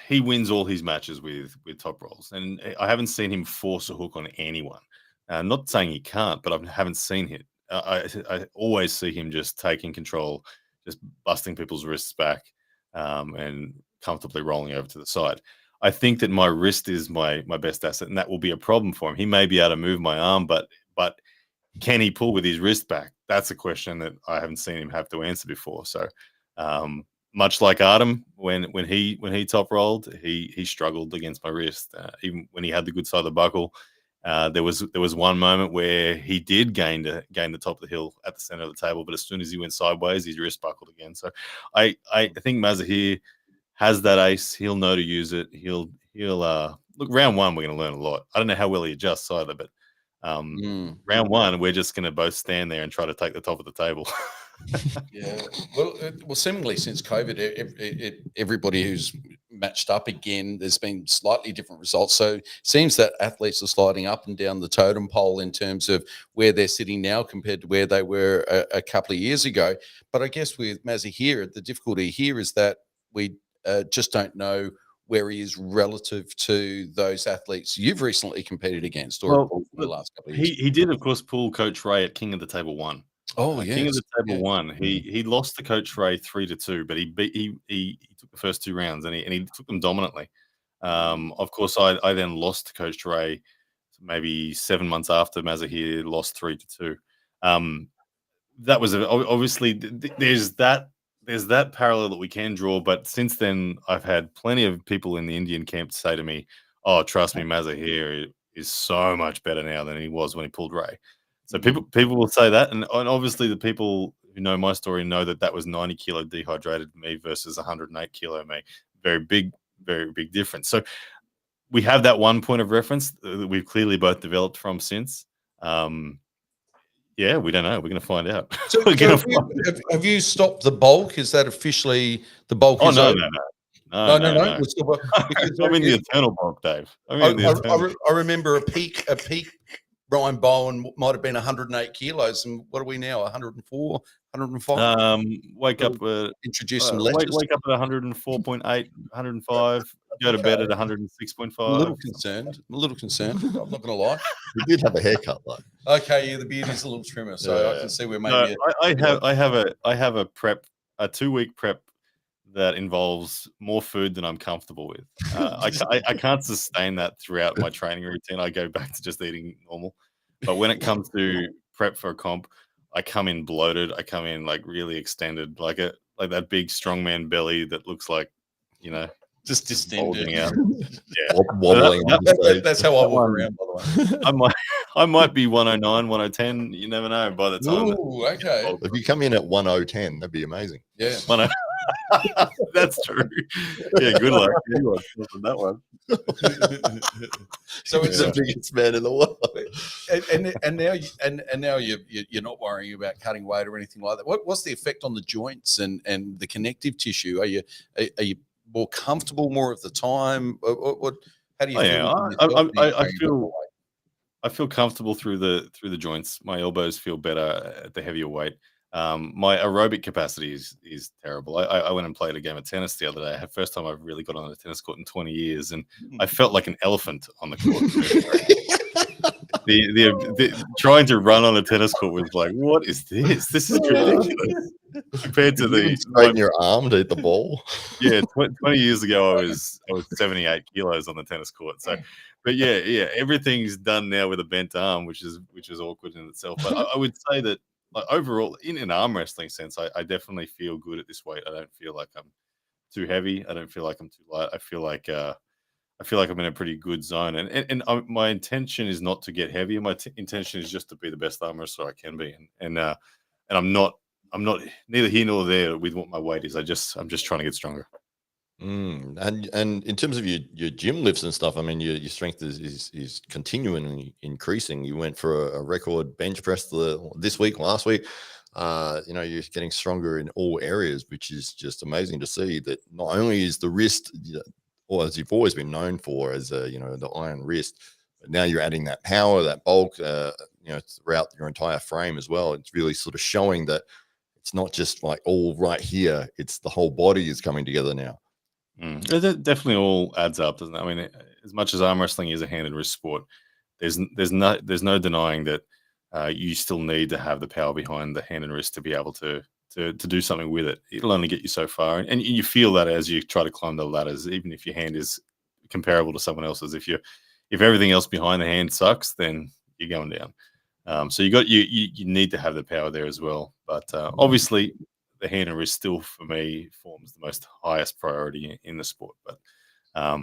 He wins all his matches with top rolls, and I haven't seen him force a hook on anyone. Not saying he can't, but I haven't seen it. I always see him just taking control, just busting people's wrists back, and comfortably rolling over to the side. I think that my wrist is my best asset, and that will be a problem for him. He may be able to move my arm, but can he pull with his wrist back? That's a question that I haven't seen him have to answer before. So, much like Artem, when he top rolled, he struggled against my wrist. Even when he had the good side of the buckle, there was one moment where he did gain the top of the hill at the center of the table, but as soon as he went sideways, his wrist buckled again. So I think Mazahir has that ace. He'll know to use it. He'll look, round one we're going to learn a lot. I don't know how well he adjusts either, but round one we're just going to both stand there and try to take the top of the table. Yeah. Well, seemingly since COVID, everybody who's matched up again, there's been slightly different results. So it seems that athletes are sliding up and down the totem pole in terms of where they're sitting now compared to where they were a couple of years ago. But I guess with Mazahir, the difficulty here is that we just don't know where he is relative to those athletes you've recently competed against, or the last couple of years. He did, of course, pull Coach Ray at King of the Table 1. Oh, yeah. King of the Table 1. He lost to Coach Ray 3-2, but he took the first 2 rounds and he took them dominantly. Of course, I then lost to Coach Ray maybe 7 months after Mazahir lost 3-2. That was obviously there's that parallel that we can draw, but since then I've had plenty of people in the Indian camp say to me, "Oh, trust me, Mazahir is so much better now than he was when he pulled Ray." So people will say that, and obviously the people who know my story know that was 90 kilo dehydrated me versus 108 kilo me. Very big difference. So we have that one point of reference that we've clearly both developed from since. Yeah, we don't know. We're going to find out. So, have you stopped the bulk? Is that officially the bulk? Oh, is no. over? No. We're still, I'm in the eternal bulk, Dave. I remember a peak Ryan Bowen might have been 108 kilos, and what are we now? 104, 105. Wake up. Introduce some letters. Wake up at 104.8, 105. Go to bed at 106.5. I'm a little concerned. I'm not going to lie. You did have a haircut though. Okay, yeah, the beard is a little trimmer, so I can see where maybe. No, I have a 2-week prep that involves more food than I'm comfortable with. I can't sustain that throughout my training routine. I go back to just eating normal. But when it comes to prep for a comp, I come in bloated. I come in like really extended, like that big strongman belly that looks like, just distended out. Yeah, wobbling. That's how I walk around, by the way. I might be 109, 110. You never know by the time. Ooh, okay. If you come in at 1010, that'd be amazing. Yeah. That's true. Yeah, good luck. You that one. So it's the biggest man in the world. And now you're not worrying about cutting weight or anything like that. What's the effect on the joints and the connective tissue? Are you more comfortable more of the time? How do you feel? I feel comfortable through the joints. My elbows feel better at the heavier weight. My aerobic capacity is terrible. I went and played a game of tennis the other day. First time I've really got on a tennis court in 20 years, and I felt like an elephant on the court. the trying to run on a tennis court was like, what is this? This is ridiculous. Compared to straighten your arm to hit the ball. Yeah, 20 years ago I was 78 kilos on the tennis court. So, but yeah, everything's done now with a bent arm, which is awkward in itself. But I would say that, like, overall, in an arm wrestling sense, I definitely feel good at this weight. I don't feel like I'm too heavy. I don't feel like I'm too light. I feel like I'm in a pretty good zone. And my intention is not to get heavier. My intention is just to be the best arm wrestler I can be. And I'm not neither here nor there with what my weight is. I'm just trying to get stronger. And in terms of your gym lifts and stuff, I mean, your strength is continually increasing. You went for a record bench press last week. You're getting stronger in all areas, which is just amazing to see. That not only is the wrist, or as you've always been known for, as the iron wrist, but now you're adding that power, that bulk, throughout your entire frame as well. It's really sort of showing that it's not just like all right here; it's the whole body is coming together now. It definitely all adds up, doesn't it? I mean, as much as arm wrestling is a hand and wrist sport, there's no denying that you still need to have the power behind the hand and wrist to be able to do something with it. It'll only get you so far, and you feel that as you try to climb the ladders, even if your hand is comparable to someone else's. If everything else behind the hand sucks, then you're going down. So you need to have the power there as well. But obviously, the hand and wrist still, for me, forms the most highest priority in the sport. But I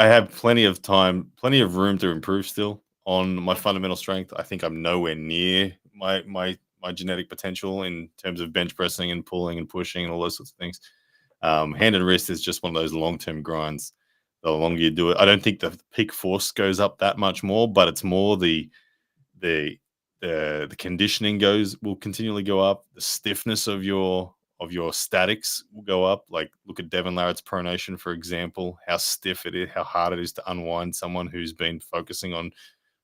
have plenty of time, plenty of room to improve still on my fundamental strength. I think I'm nowhere near my genetic potential in terms of bench pressing and pulling and pushing and all those sorts of things. Hand and wrist is just one of those long-term grinds. The longer you do it, I don't think the peak force goes up that much more, but it's more the conditioning will continually go up. The stiffness of your statics will go up. Like, look at Devin Larratt's pronation, for example, how stiff it is, how hard it is to unwind someone who's been focusing on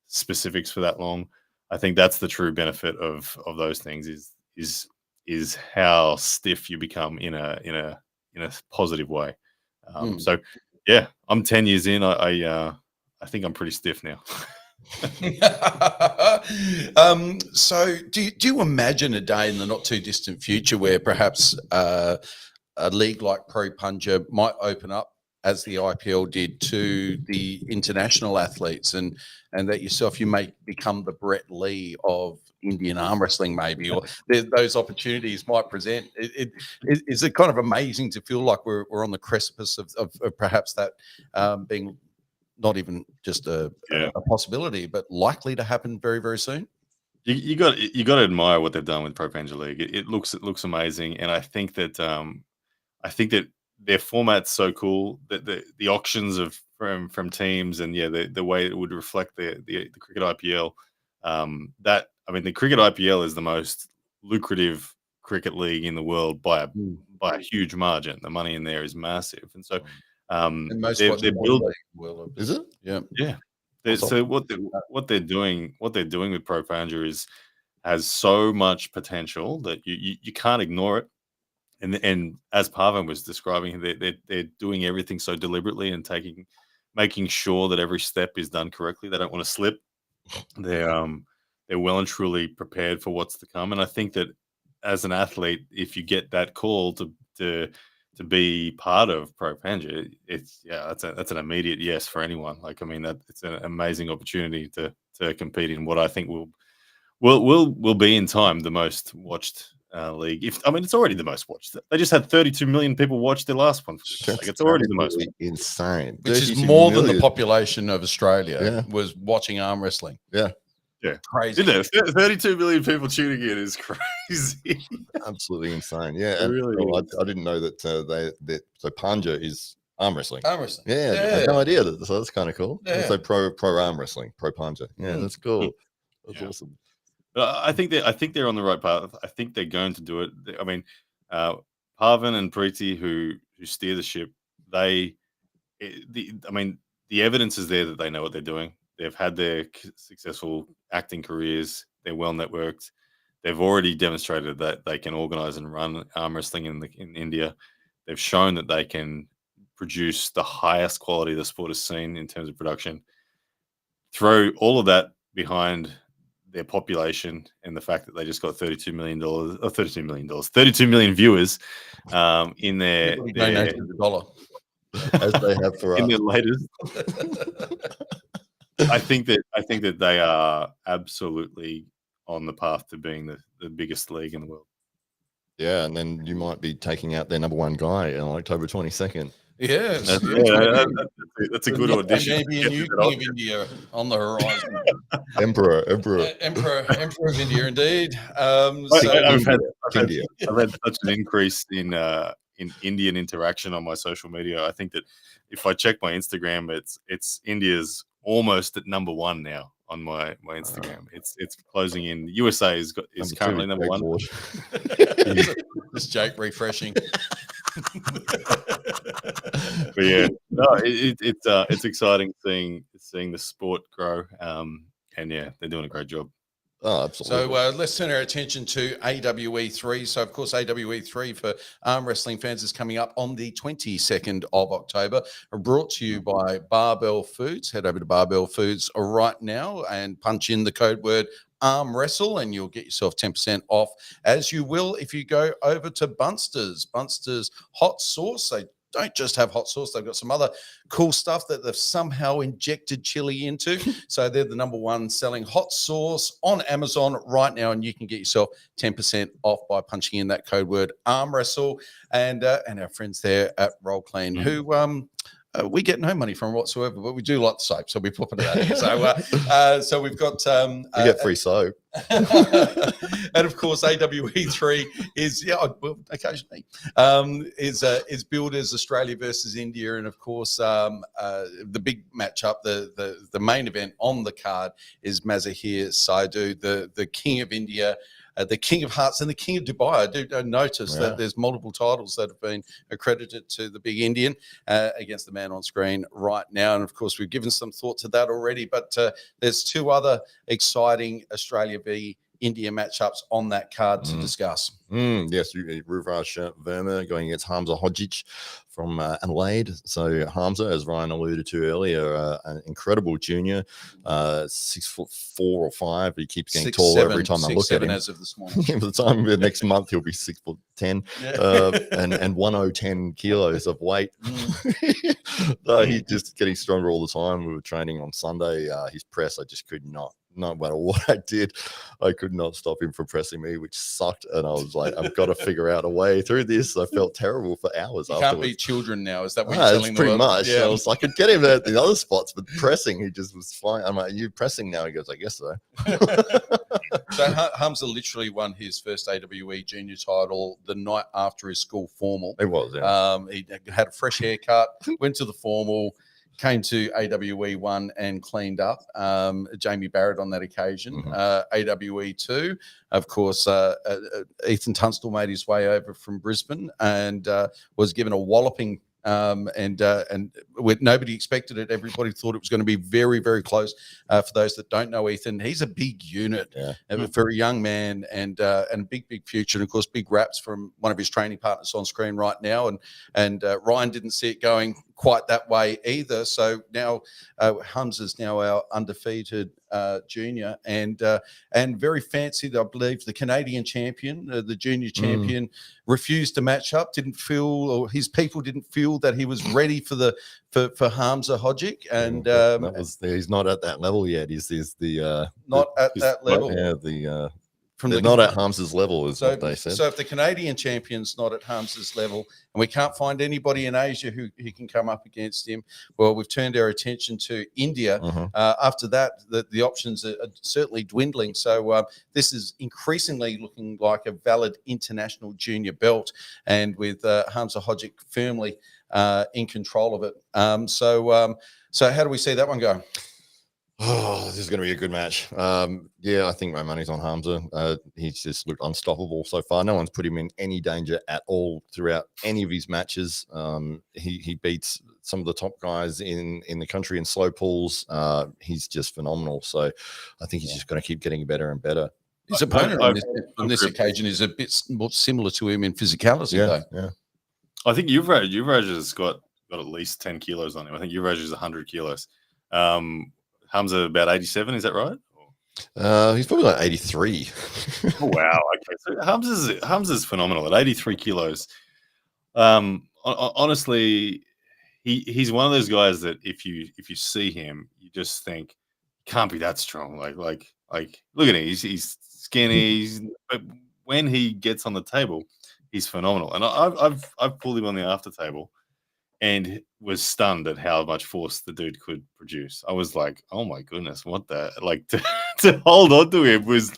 specifics for that long. I think that's the true benefit of those things is how stiff you become in a positive way. So yeah, I'm 10 years in. I think I'm pretty stiff now. So do you imagine a day in the not too distant future where perhaps a league like Pro Puncher might open up as the IPL did to the international athletes, and that yourself, you may become the Brett Lee of Indian arm wrestling, maybe, or those opportunities might present. Is it kind of amazing to feel like we're on the precipice of perhaps that being not even just a possibility, but likely to happen very, very soon? You got to admire what they've done with Pro Panja League. It looks amazing, and I think that their format's so cool, that the auctions from teams, and the way it would reflect the cricket IPL. The cricket IPL is the most lucrative cricket league in the world by a huge margin. The money in there is massive, and so and most they're building. Is it? Yeah. So what they're doing with Pro Panja has so much potential that you can't ignore it. And as Parvin was describing, they're doing everything so deliberately and making sure that every step is done correctly. They don't want to slip. They're well and truly prepared for what's to come. And I think that as an athlete, if you get that call to be part of Pro Panja, that's an immediate yes for anyone. It's an amazing opportunity to compete in what I think will be in time the most watched league. It's already the most watched. They just had 32 million people watch their last one. It's already the most insane, which is more than the population of Australia was watching arm wrestling. Yeah, crazy. 32 million people tuning in is crazy. Absolutely insane. Yeah, and really I didn't know that so Panja is arm wrestling. Arm wrestling. Yeah, I had no idea that. So that's kind of cool. Yeah. So pro arm wrestling, Pro Panja. Yeah, that's cool. That's awesome. I think they're on the right path. I think they're going to do it. Parvin and Preeti, who steer the ship, the evidence is there that they know what they're doing. They've had their successful acting careers. They're well networked. They've already demonstrated that they can organize and run arm wrestling in India. They've shown that they can produce the highest quality the sport has seen in terms of production. Throw all of that behind their population and the fact that they just got $32 million, or $32 million viewers in their dollar, as they have for in us. their latest. I think that they are absolutely on the path to being the biggest league in the world. Yeah, and then you might be taking out their number one guy on October 22nd. Yes, that's a good audition. Maybe a new king of India on the horizon. Emperor of India, indeed. I've had such an increase in Indian interaction on my social media. I think that if I check my Instagram, it's India's almost at number one now on my Instagram. It's closing in. USA is currently number one. This Jake refreshing. But yeah, no, it's exciting seeing the sport grow. And yeah, they're doing a great job. Oh, absolutely. So let's turn our attention to AWE3. So, of course, AWE3 for arm wrestling fans is coming up on the 22nd of October. Brought to you by Barbell Foods. Head over to Barbell Foods right now and punch in the code word arm wrestle, and you'll get yourself 10% off, as you will if you go over to Bunsters. Bunsters hot sauce. They don't just have hot sauce. They've got some other cool stuff that they've somehow injected chili into. So they're the number one selling hot sauce on Amazon right now, and you can get yourself 10% off by punching in that code word arm wrestle. And our friends there at Roll Clean, who we get no money from whatsoever, but we do like the soap, so we pop it out here. So we've got we get free soap. And of course, AWE3 is occasionally is billed as Australia versus India, and of course the big matchup, the main event on the card is Mazahir Saidu, the King of India, the King of Hearts, and the King of Dubai. I do notice that there's multiple titles that have been accredited to the big Indian against the man on screen right now. And of course, we've given some thought to that already, but there's two other exciting Australia v India matchups on that card to discuss. Yes, Ruvraj Verma going against Hamza Hodzic from Adelaide. So Hamza, as Ryan alluded to earlier, an incredible junior, 6'4" or 5". He keeps getting taller every time I look at him. As of this morning. By the time next month he'll be 6'10" and 10 kilos of weight. He's just getting stronger all the time. We were training on Sunday. His press, I just could not. No matter what I did, I could not stop him from pressing me, which sucked. And I was like, I've got to figure out a way through this. I felt terrible for hours afterwards. Can't beat children now. Is that what you're telling them? Pretty much. Yeah. I could get him at the other spots, but pressing, he just was flying. I'm like, are you pressing now? He goes, I guess so. So Hamza literally won his first AWE junior title the night after his school formal. It was, yeah. He had a fresh haircut, went to the formal, came to AWE 1 and cleaned up. Jamie Barrett on that occasion. AWE 2, of course, Ethan Tunstall made his way over from Brisbane and was given a walloping. And with nobody expected it, everybody thought it was going to be very, very close. For those that don't know Ethan, he's a big unit for a young man and a big future. And of course, big raps from one of his training partners on screen right now. And Ryan didn't see it going quite that way either. So now Hamza's now our undefeated junior and very fancied. I believe the Canadian champion, the junior champion, refused to match up. Didn't feel, or his people didn't feel that he was ready for Hamza Hodzic. And he's not at that level yet. He's not at that level. Yeah, they're not at Hamza's level, is what they said. So if the Canadian champion's not at Hamza's level, and we can't find anybody in Asia who can come up against him, well, we've turned our attention to India. After that, the options are certainly dwindling. So this is increasingly looking like a valid international junior belt, and with Hamza Hodzic firmly in control of it. So how do we see that one go? Oh, this is going to be a good match. I think my money's on Hamza. He's just looked unstoppable so far. No one's put him in any danger at all throughout any of his matches. He beats some of the top guys in the country in slow pulls. He's just phenomenal. So I think he's just going to keep getting better and better. His opponent on this occasion is a bit more similar to him in physicality, though. Yeah. I think Yuvraj has got at least 10 kilos on him. I think Yuvraj is 100 kilos. Hamza about 87, is that right? He's probably like 83. Oh, wow. Okay. So Hamza's phenomenal at 83 kilos. Honestly, he's one of those guys that if you see him, you just think can't be that strong. Like look at him. He's skinny. But when he gets on the table, he's phenomenal. And I've pulled him on the after table and was stunned at how much force the dude could produce. I was like, oh my goodness, what the, like to hold on to him was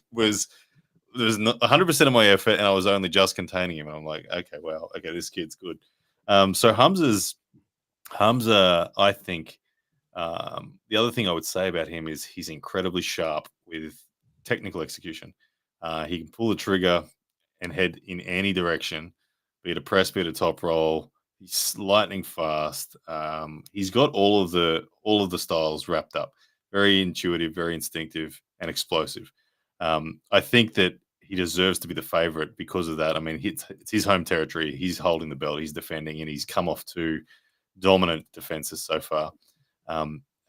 there's not 100% of my effort, and I was only just containing him. And I'm like, okay, well, okay, this kid's good. So Hamza, I think the other thing I would say about him is he's incredibly sharp with technical execution. He can pull the trigger and head in any direction, be it a press, be it a top roll. He's lightning fast. He's got all of the styles wrapped up. Very intuitive, very instinctive, and explosive. I think that he deserves to be the favorite because of that. I mean, it's his home territory. He's holding the belt. He's defending, and he's come off 2 dominant defenses so far.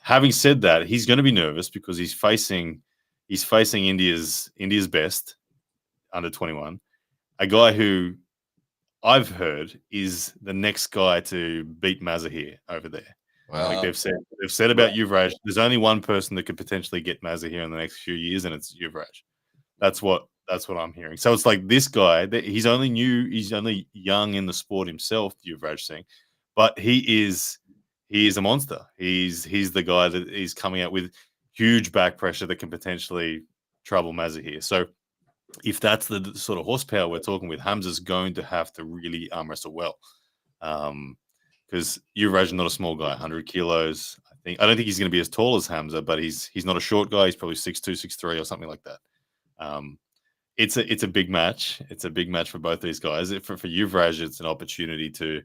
Having said that, he's going to be nervous because he's facing India's best under 21, a guy who I've heard is the next guy to beat Mazahir over there. Wow. Like they've said about Yuvraj, there's only one person that could potentially get Mazahir in the next few years, and it's Yuvraj. That's what I'm hearing. So it's like this guy, he's only young in the sport himself, Yuvraj Singh, but he is a monster. He's the guy that is coming out with huge back pressure that can potentially trouble Mazahir. So if that's the sort of horsepower we're talking with, Hamza's going to have to really arm wrestle well. Because Yuvraj is not a small guy, 100 kilos. I don't think he's going to be as tall as Hamza, but he's not a short guy. He's probably 6'2", 6'3", or something like that. It's a big match. It's a big match for both these guys. For Yuvraj, it's an opportunity to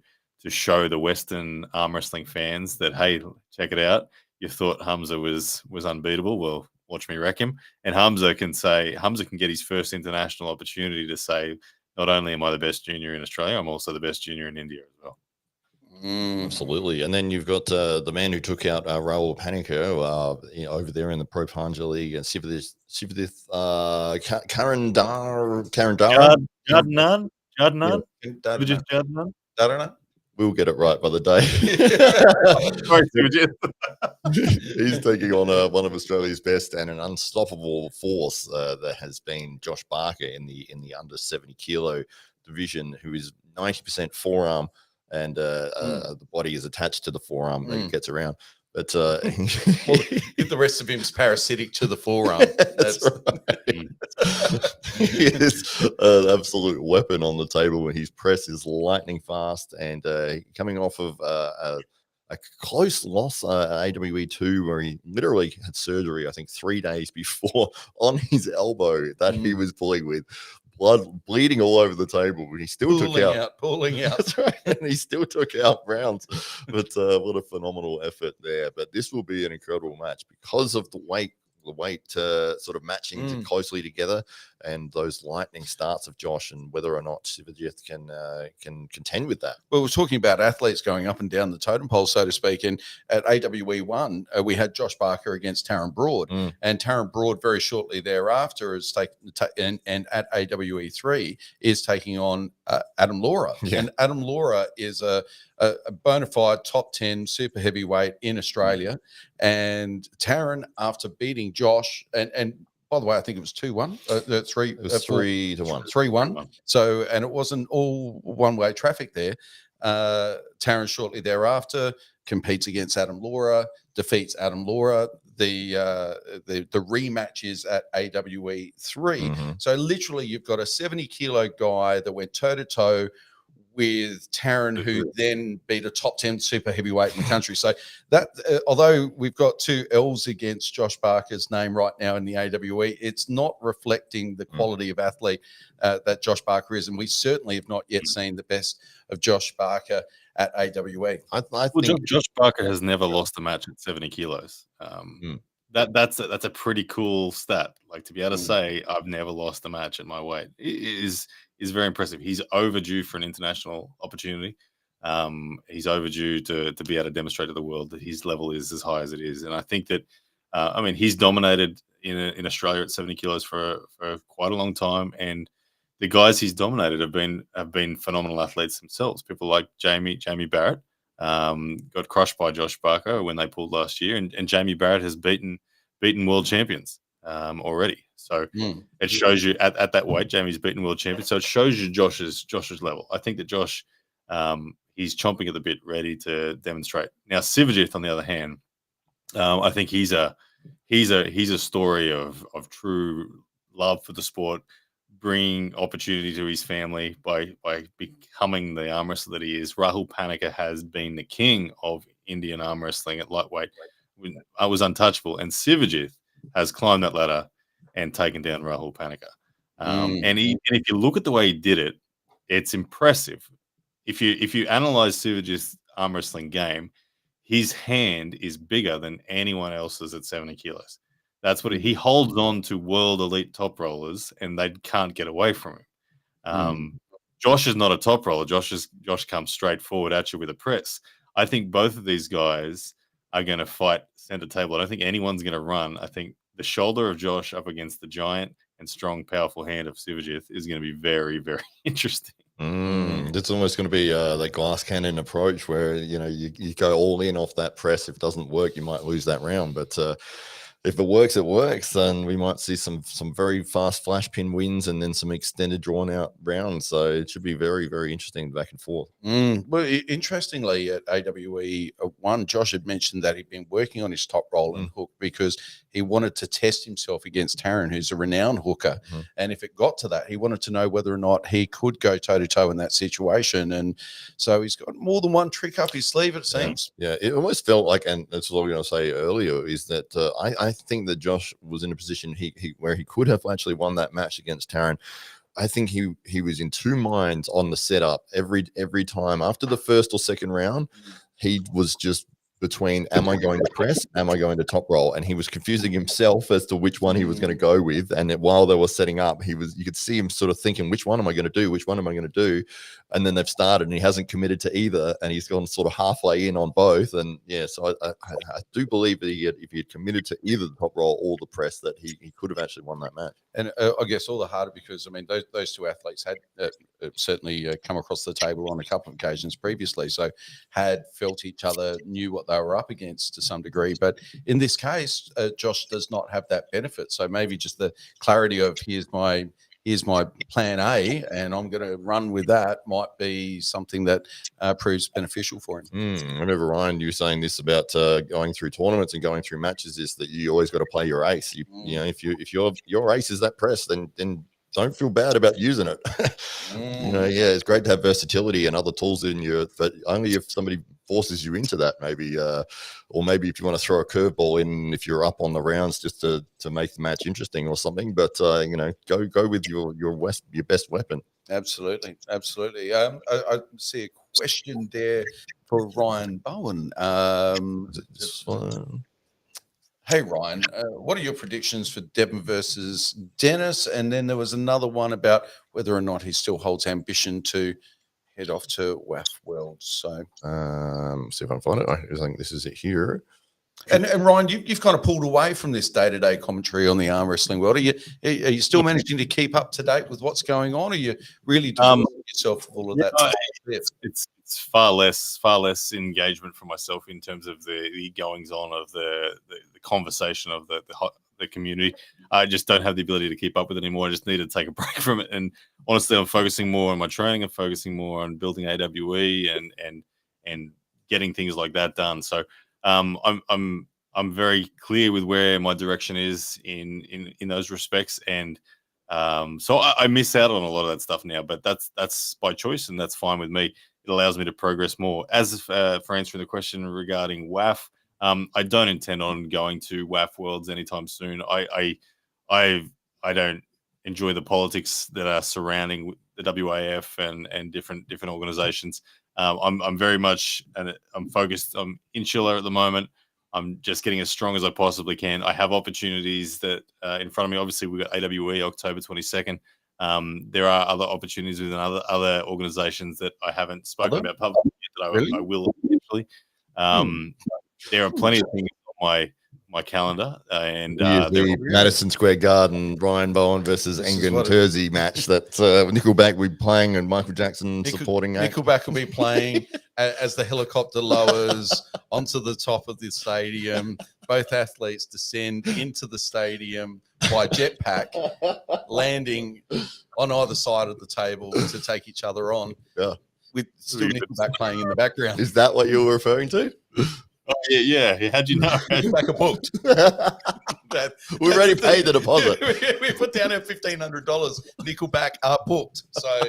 show the Western arm wrestling fans that, hey, check it out. You thought Hamza was unbeatable. Well, watch me wreck him. And Hamza can get his first international opportunity to say, not only am I the best junior in Australia, I'm also the best junior in India as well. Absolutely. And then you've got the man who took out Raul Panico over there in the Pro Panja League, and Sivadith Karan Dar. Jadnan? We'll get it right by the day. He's taking on one of Australia's best and an unstoppable force that has been Josh Barker in the under 70 kilo division, who is 90% forearm, and the body is attached to the forearm that he gets around. But if the rest of him's parasitic to the forearm, that's right. He is an absolute weapon on the table when his press is lightning fast, and coming off of a close loss at AWE 2, where he literally had surgery, I think 3 days before, on his elbow that he was pulling with. Blood bleeding all over the table, but he still pulling out. That's right. And he still took out rounds. But what a phenomenal effort there. But this will be an incredible match because of the weight sort of matching closely together, and those lightning starts of Josh, and whether or not Sivajith can contend with that. Well, we're talking about athletes going up and down the totem pole, so to speak. And at AWE 1, we had Josh Barker against Taryn Broad, and Taryn Broad very shortly thereafter is taken, and at AWE 3 is taking on Adam Laura. Yeah. And Adam Laura is a bona fide top 10 super heavyweight in Australia. And Taryn, after beating Josh, and by the way, I think it was 2-1, 3-1. 3-1. So, and it wasn't all one-way traffic there. Taryn shortly thereafter competes against Adam Laura, defeats Adam Laura. The rematch is at AWE 3. So literally you've got a 70-kilo guy that went toe-to-toe with Taryn, who then beat a top 10 super heavyweight in the country. So that, although we've got 2 L's against Josh Barker's name right now in the AWE, it's not reflecting the quality of athlete that Josh Barker is. And we certainly have not yet seen the best of Josh Barker at AWE. I think Josh Barker has never lost a match at 70 kilos. That's a pretty cool stat. Like, to be able to say I've never lost a match at my weight is very impressive. He's overdue for an international opportunity. He's overdue to be able to demonstrate to the world that his level is as high as it is. And I think that he's dominated in Australia at 70 kilos for quite a long time, and the guys he's dominated have been phenomenal athletes themselves. People like Jamie Barrett got crushed by Josh Barker when they pulled last year, and Jamie Barrett has beaten world champions already. So it shows you at that weight, Jamie's beaten world champions. So it shows you Josh's level. I think that Josh, he's chomping at the bit, ready to demonstrate. Now, Sivajith, on the other hand, I think he's a story of true love for the sport, bringing opportunity to his family by becoming the arm wrestler that he is. Rahul Panika has been the king of Indian arm wrestling at lightweight. I was untouchable, and Sivajith has climbed that ladder and taken down Rahul Panika. And if you look at the way he did it, it's impressive. If you analyze Sivajith's arm wrestling game, his hand is bigger than anyone else's at 70 kilos. That's what he holds on to world elite top rollers, and they can't get away from him. Josh is not a top roller. Josh comes straight forward at you with a press. I think both of these guys are going to fight center table. I don't think anyone's going to run. I think the shoulder of Josh up against the giant and strong, powerful hand of Sivajith is going to be very, very interesting. It's almost going to be the glass cannon approach, where you go all in off that press. If it doesn't work, you might lose that round. But if it works, it works. Then we might see some very fast flash pin wins, and then some extended drawn out rounds. So it should be very, very interesting back and forth. Well, interestingly, at AWE 1, Josh had mentioned that he'd been working on his top roll and hook because he wanted to test himself against Taryn, who's a renowned hooker. And if it got to that, he wanted to know whether or not he could go toe-to-toe in that situation. And so he's got more than one trick up his sleeve, it seems. Yeah, it almost felt like, and that's what I was going to say earlier, is that I think that Josh was in a position where he could have actually won that match against Taryn. I think he was in 2 minds on the setup every time. After the first or second round, he was just between am I going to press, am I going to top roll, and he was confusing himself as to which one he was going to go with. And while they were setting up, you could see him sort of thinking, which one am I going to do, which one am I going to do? And then they've started and he hasn't committed to either, and he's gone sort of halfway in on both. And yeah, so I do believe that if he had committed to either the top roll or the press, that he could have actually won that match. And I guess all the harder because, I mean, those two athletes had certainly come across the table on a couple of occasions previously, so had felt each other, knew what they were up against to some degree. But in this case, Josh does not have that benefit. So maybe just the clarity of here's my plan A, and I'm going to run with that might be something that proves beneficial for him. I remember, Ryan, you were saying this about going through tournaments and going through matches, is that you always got to play your ace. You know, if your ace is that press, then don't feel bad about using it. You know, yeah, it's great to have versatility and other tools in you, but only if somebody forces you into that, maybe, or maybe if you want to throw a curveball in, if you're up on the rounds, just to make the match interesting or something. But you know, go with your best weapon. Absolutely. I see a question there for Ryan Bowen. Hey, Ryan, what are your predictions for Devon versus Dennis? And then there was another one about whether or not he still holds ambition to head off to WAFF World. So, see if I can find it. I think this is it here. And Ryan, you've kind of pulled away from this day-to-day commentary on the arm wrestling world. Are you still managing to keep up to date with what's going on? Or are you really devoting yourself to all of that? It's far less engagement for myself in terms of the goings on of the conversation of the community. I just don't have the ability to keep up with it anymore. I just need to take a break from it. And honestly, I'm focusing more on my training. I'm focusing more on building AWE and getting things like that done. So I'm very clear with where my direction is in those respects. And so I miss out on a lot of that stuff now, but that's by choice, and that's fine with me. It allows me to progress more. As for answering the question regarding WAFF, I don't intend on going to WAFF Worlds anytime soon. I don't enjoy the politics that are surrounding the WAF and different organizations. I'm very much, and I'm focused. I'm insular at the moment. I'm just getting as strong as I possibly can. I have opportunities that in front of me. Obviously, we've got AWE October 22nd. There are other opportunities within other organizations that I haven't spoken about publicly yet that I will eventually. There are plenty of things on my calendar, and the Madison Square Garden Ryan Bowen versus Engen Terzi match that Nickelback will be playing and Michael Jackson supporting act. Nickelback will be playing as the helicopter lowers onto the top of the stadium. Both athletes descend into the stadium by jetpack, landing on either side of the table to take each other on. Yeah, with still Nickelback playing in the background. Is that what you were referring to? Oh, yeah. How'd you know? Nickelback are booked. We already paid the deposit. we put down our $1,500. Nickelback are booked. So,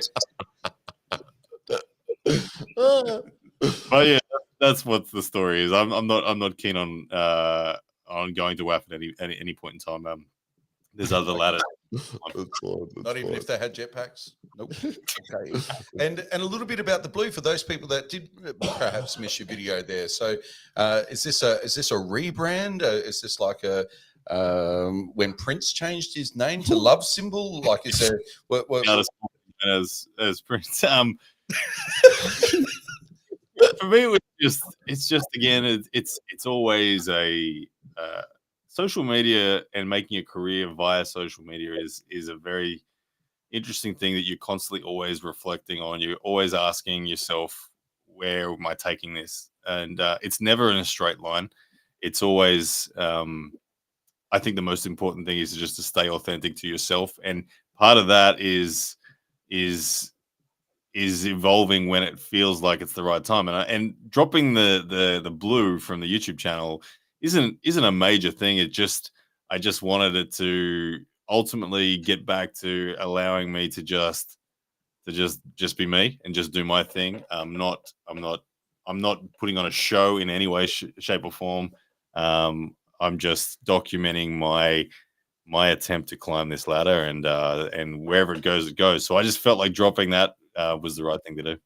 but yeah, that's what the story is. I'm not keen on going to WAFF at any point in time. There's other ladders. Not even if they had jetpacks. Nope. Okay. And a little bit about the blue for those people that did perhaps miss your video there. So, is this a rebrand? Is this like a when Prince changed his name to Love Symbol? Like, is there what as Prince? For me, it's just again, it's always a social media, and making a career via social media is a very interesting thing that you're constantly always reflecting on. You're always asking yourself, where am I taking this? And it's never in a straight line. It's always, I think the most important thing is just to stay authentic to yourself. And part of that is evolving when it feels like it's the right time. And dropping the blue from the YouTube channel isn't a major thing. I just wanted it to ultimately get back to allowing me to just be me and just do my thing. I'm not putting on a show in any way, shape, or form. I'm just documenting my attempt to climb this ladder, and wherever it goes, it goes. So I just felt like dropping that was the right thing to do.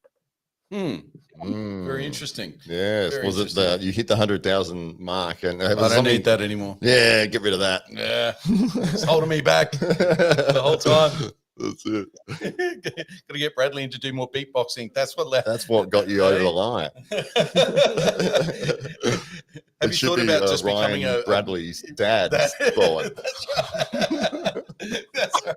Very interesting. Yes. Very Was it interesting. you hit the 100,000 mark? And it was I don't need that anymore. Yeah, get rid of that. Yeah, it's holding me back the whole time. That's it. Got to get Bradley in to do more beatboxing. That's what got you over the line. Have you thought about just becoming Ryan Bradley's dad? Bowen. That's right.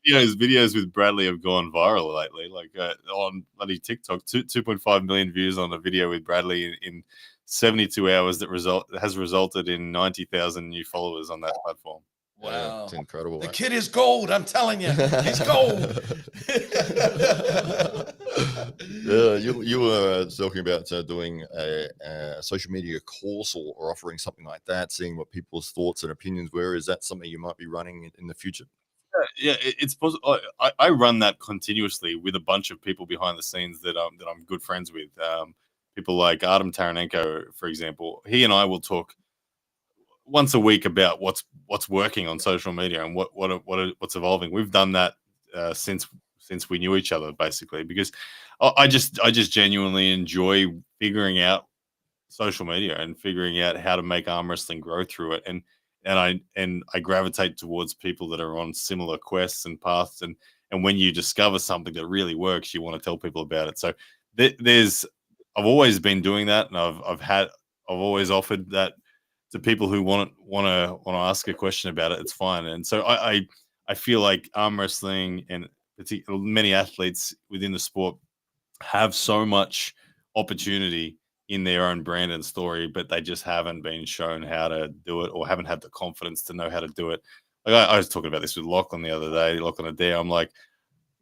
Videos with Bradley have gone viral lately. Like on bloody TikTok, 2.5 million views on a video with Bradley in 72 hours that has resulted in 90,000 new followers on that platform. Wow, yeah, it's incredible. The kid is gold. I'm telling you, he's gold. Yeah, you were talking about doing a social media course or offering something like that, seeing what people's thoughts and opinions were. Is that something you might be running in the future? Yeah, it's possible. I run that continuously with a bunch of people behind the scenes that I'm good friends with. People like Artem Taranenko, for example. He and I will talk once a week about what's working on social media and what's evolving. We've done that since we knew each other, basically, because I just genuinely enjoy figuring out social media and figuring out how to make arm wrestling grow through it. And I gravitate towards people that are on similar quests and paths. And when you discover something that really works, you want to tell people about it. So I've always been doing that, and I've always offered that to people who want to ask a question about it. It's fine. And so I feel like arm wrestling and many athletes within the sport have so much opportunity in their own brand and story, but they just haven't been shown how to do it or haven't had the confidence to know how to do it. Like I was talking about this with Lachlan the other day, Lachlan Adair. I'm like,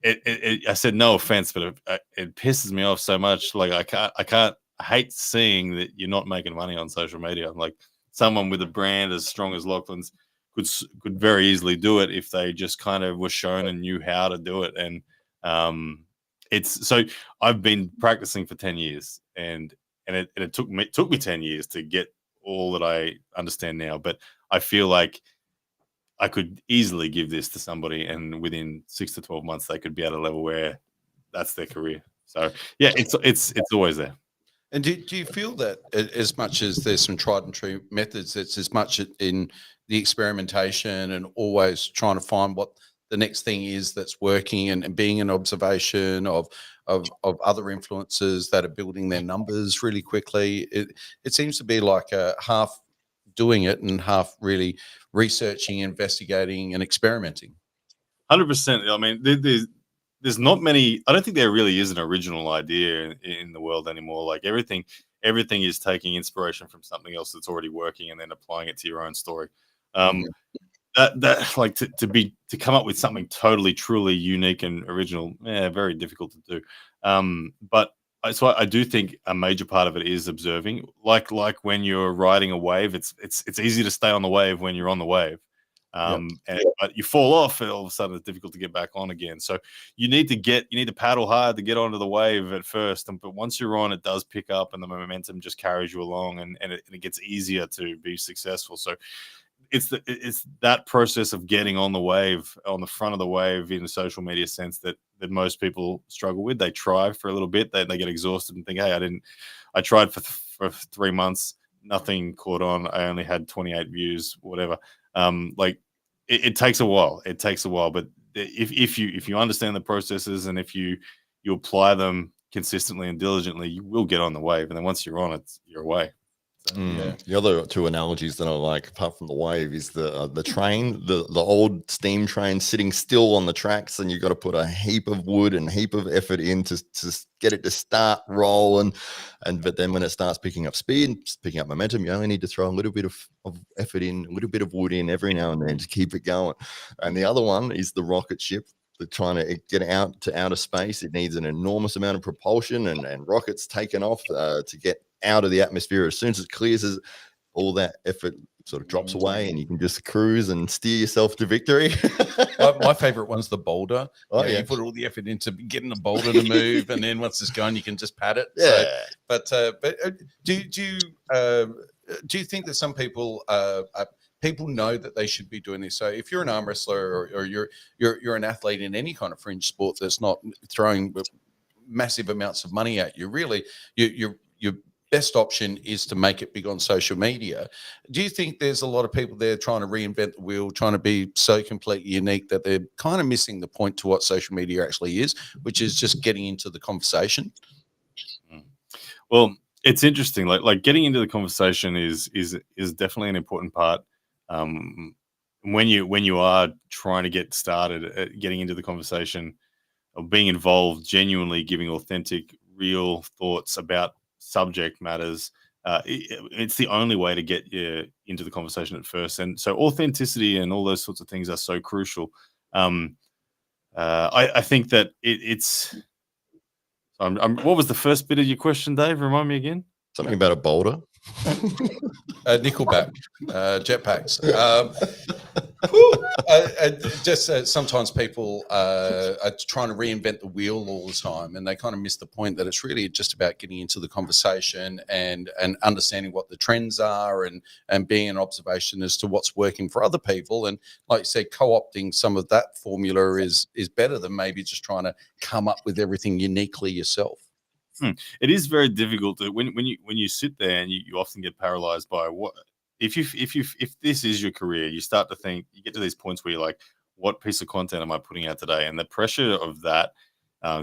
I said no offense, but it pisses me off so much. Like I hate seeing that you're not making money on social media. I'm like, someone with a brand as strong as Lachlan's could very easily do it if they just kind of were shown and knew how to do it. And so I've been practicing for 10 years and it took me 10 years to get all that I understand now. But I feel like I could easily give this to somebody and within 6 to 12 months, they could be at a level where that's their career. So yeah, it's always there. And do you feel that as much as there's some tried and true methods, it's as much in the experimentation and always trying to find what the next thing is that's working and being an observation of other influences that are building their numbers really quickly? It seems to be like a half doing it and half really researching, investigating and experimenting. 100%. I mean, there's not many. I don't think there really is an original idea in the world anymore. Like everything is taking inspiration from something else that's already working and then applying it to your own story. That like to come up with something totally truly unique and original, very difficult to do. But so I do think a major part of it is observing. Like when you're riding a wave, it's easy to stay on the wave when you're on the wave. But you fall off, and all of a sudden it's difficult to get back on again. So you need to paddle hard to get onto the wave at first, but once you're on, it does pick up, and the momentum just carries you along, and it gets easier to be successful. So it's that process of getting on the wave, on the front of the wave, in a social media sense that most people struggle with. They try for a little bit, they get exhausted and think, hey, I tried for 3 months, nothing caught on. I only had 28 views, whatever. It takes a while. It takes a while, but if you understand the processes and if you apply them consistently and diligently, you will get on the wave. And then once you're on it, you're away. So, yeah. The other two analogies that I like, apart from the wave, is the train, the old steam train sitting still on the tracks, and you've got to put a heap of wood and heap of effort in to get it to start rolling. But then when it starts picking up speed, picking up momentum, you only need to throw a little bit of effort in, a little bit of wood in every now and then to keep it going. And the other one is the rocket ship. They're trying to get out to outer space. It needs an enormous amount of propulsion and rockets taken off to get out of the atmosphere. As soon as it clears, all that effort sort of drops away, and you can just cruise and steer yourself to victory. My favorite one's the boulder. You put all the effort into getting the boulder to move, and then once it's gone, you can just pat it. Yeah. So, but do you think that some people people know that they should be doing this. So if you're an arm wrestler or you're an athlete in any kind of fringe sport that's not throwing massive amounts of money at you, really, your best option is to make it big on social media. Do you think there's a lot of people there trying to reinvent the wheel, trying to be so completely unique that they're kind of missing the point to what social media actually is, which is just getting into the conversation? Well, it's interesting. Like getting into the conversation is definitely an important part. When you are trying to get started at getting into the conversation, of being involved, genuinely giving authentic, real thoughts about subject matters, it's the only way to get you into the conversation at first. And so authenticity and all those sorts of things are so crucial. I think that it's. What was the first bit of your question, Dave? Remind me again. Something about a boulder. Nickelback, jetpacks. Sometimes people are trying to reinvent the wheel all the time, and they kind of miss the point that it's really just about getting into the conversation and understanding what the trends are and being an observation as to what's working for other people. And like you said, co-opting some of that formula is better than maybe just trying to come up with everything uniquely yourself. It is very difficult to when you sit there and you often get paralyzed by what if this is your career, you start to think, you get to these points where you're like, what piece of content am I putting out today? And the pressure of that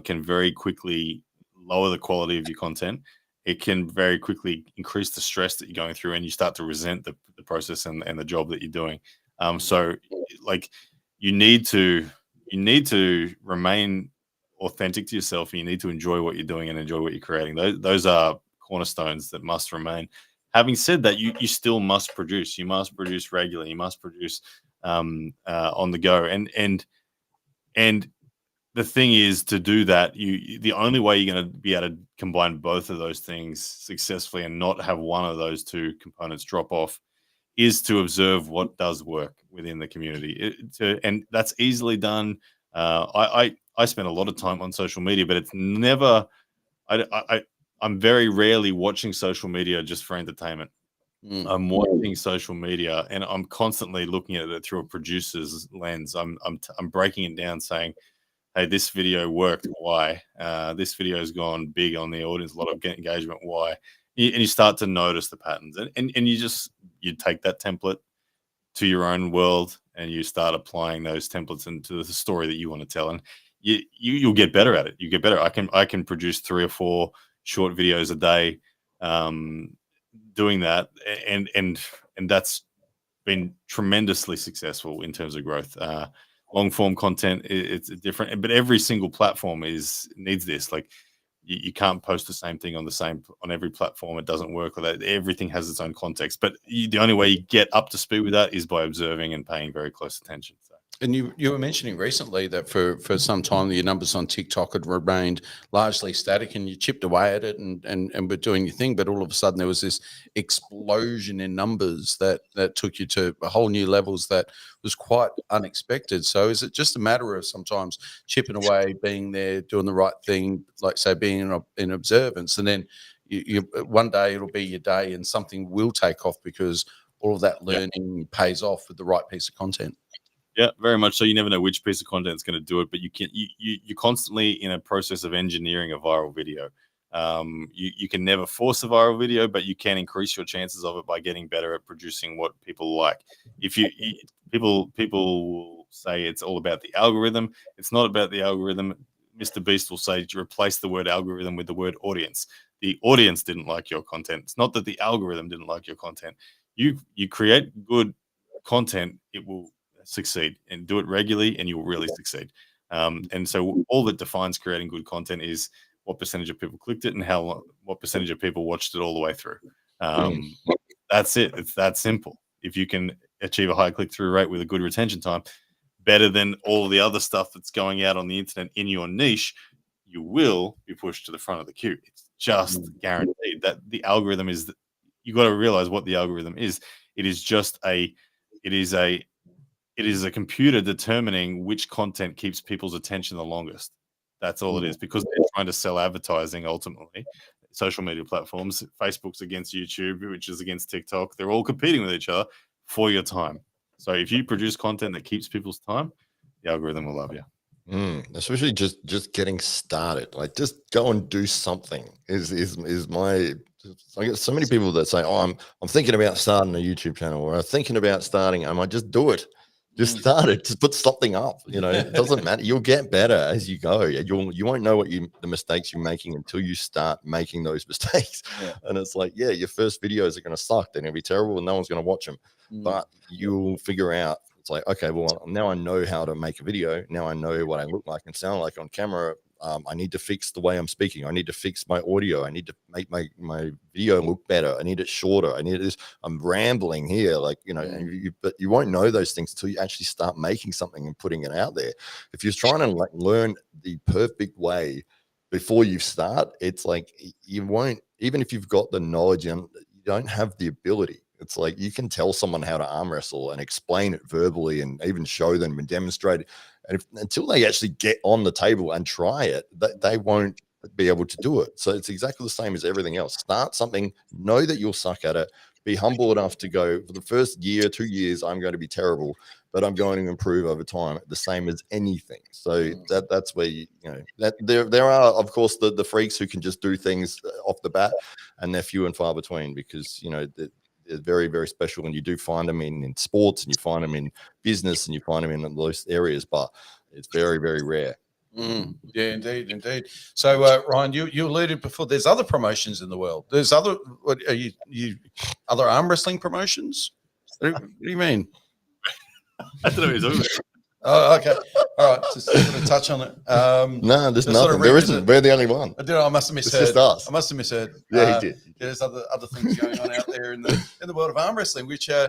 can very quickly lower the quality of your content. It can very quickly increase the stress that you're going through, and you start to resent the process and the job that you're doing. So like you need to remain authentic to yourself, and you need to enjoy what you're doing and enjoy what you're creating. Those are cornerstones that must remain. Having said that, you still must produce. You must produce regularly. You must produce on the go. And the thing is, to do that, the only way you're going to be able to combine both of those things successfully and not have one of those two components drop off is to observe what does work within the community. And that's easily done. I spend a lot of time on social media, but it's never. I'm very rarely watching social media just for entertainment. I'm watching social media, and I'm constantly looking at it through a producer's lens. I'm breaking it down, saying, "Hey, this video worked. Why? This video has gone big on the audience. A lot of engagement. Why?" And you start to notice the patterns, and you take that template to your own world, and you start applying those templates into the story that you want to tell, and you'll get better at it. You get better. I can produce 3 or 4 short videos a day, doing that, and that's been tremendously successful in terms of growth. Long form content, it's different, but every single platform needs this. Like you can't post the same thing on every platform. It doesn't work. Or that everything has its own context. But the only way you get up to speed with that is by observing and paying very close attention. So. And you were mentioning recently that for some time your numbers on TikTok had remained largely static, and you chipped away at it and were doing your thing, but all of a sudden there was this explosion in numbers that took you to whole new levels that was quite unexpected. So is it just a matter of sometimes chipping away, being there, doing the right thing, like say being in observance, and then you one day it'll be your day and something will take off because all of that learning pays off with the right piece of content? Yeah, very much so. You never know which piece of content is going to do it, but you're constantly in a process of engineering a viral video. You can never force a viral video, but you can increase your chances of it by getting better at producing what people like. People will say it's all about the algorithm. It's not about the algorithm. Mr. Beast will say to replace the word algorithm with the word audience. The audience didn't like your content. It's not that the algorithm didn't like your content. You create good content, it will succeed, and do it regularly and you'll really succeed. And so all that defines creating good content is what percentage of people clicked it and what percentage of people watched it all the way through. That's it. It's that simple. If you can achieve a high click-through rate with a good retention time, better than all the other stuff that's going out on the internet in your niche, you will be pushed to the front of the queue. It's just guaranteed. That the algorithm is, you got to realize what the algorithm is. It is a computer determining which content keeps people's attention the longest. That's all it is, because they're trying to sell advertising ultimately. Social media platforms, Facebook's against YouTube, which is against TikTok. They're all competing with each other for your time. So if you produce content that keeps people's time, the algorithm will love you. Especially just getting started, like just go and do something is my. I get so many people that say, "Oh, I'm thinking about starting a YouTube channel, or I'm thinking about starting." I might just do it. Just start it. Just put something up. You know, it doesn't matter. You'll get better as you go. You won't know the mistakes you're making until you start making those mistakes. Yeah. And it's like, yeah, your first videos are going to suck. They're going to be terrible, and no one's going to watch them. But you'll figure out. It's like, okay, well, now I know how to make a video. Now I know what I look like and sound like on camera. I need to fix the way I'm speaking. I need to fix my audio. I need to make my video look better. I need it shorter. I need this. I'm rambling here, like, you know, but you won't know those things until you actually start making something and putting it out there. If you're trying to like learn the perfect way before you start, it's like you won't, even if you've got the knowledge and you don't have the ability. It's like you can tell someone how to arm wrestle and explain it verbally and even show them and demonstrate it. And until they actually get on the table and try it, they won't be able to do it. So it's exactly the same as everything else. Start something, know that you'll suck at it, be humble enough to go, for the first year, 2 years, I'm going to be terrible, but I'm going to improve over time, the same as anything. So that's where you know that there are, of course, the freaks who can just do things off the bat, and they're few and far between, because you know they're very, very special, and you do find them in sports, and you find them in business, and you find them in those areas, but it's very, very rare. Yeah, indeed. So, Ryan, you alluded before. There's other promotions in the world. There's other. What are you other arm wrestling promotions? What do you mean? I don't know what you're talking about. Oh, okay. All right. Just sort of touch on it. No, there's nothing. There isn't. We're the only one. I must have misheard. It's just us. I must have misheard. Yeah, he did. There's other things going on out there in the world of arm wrestling, which you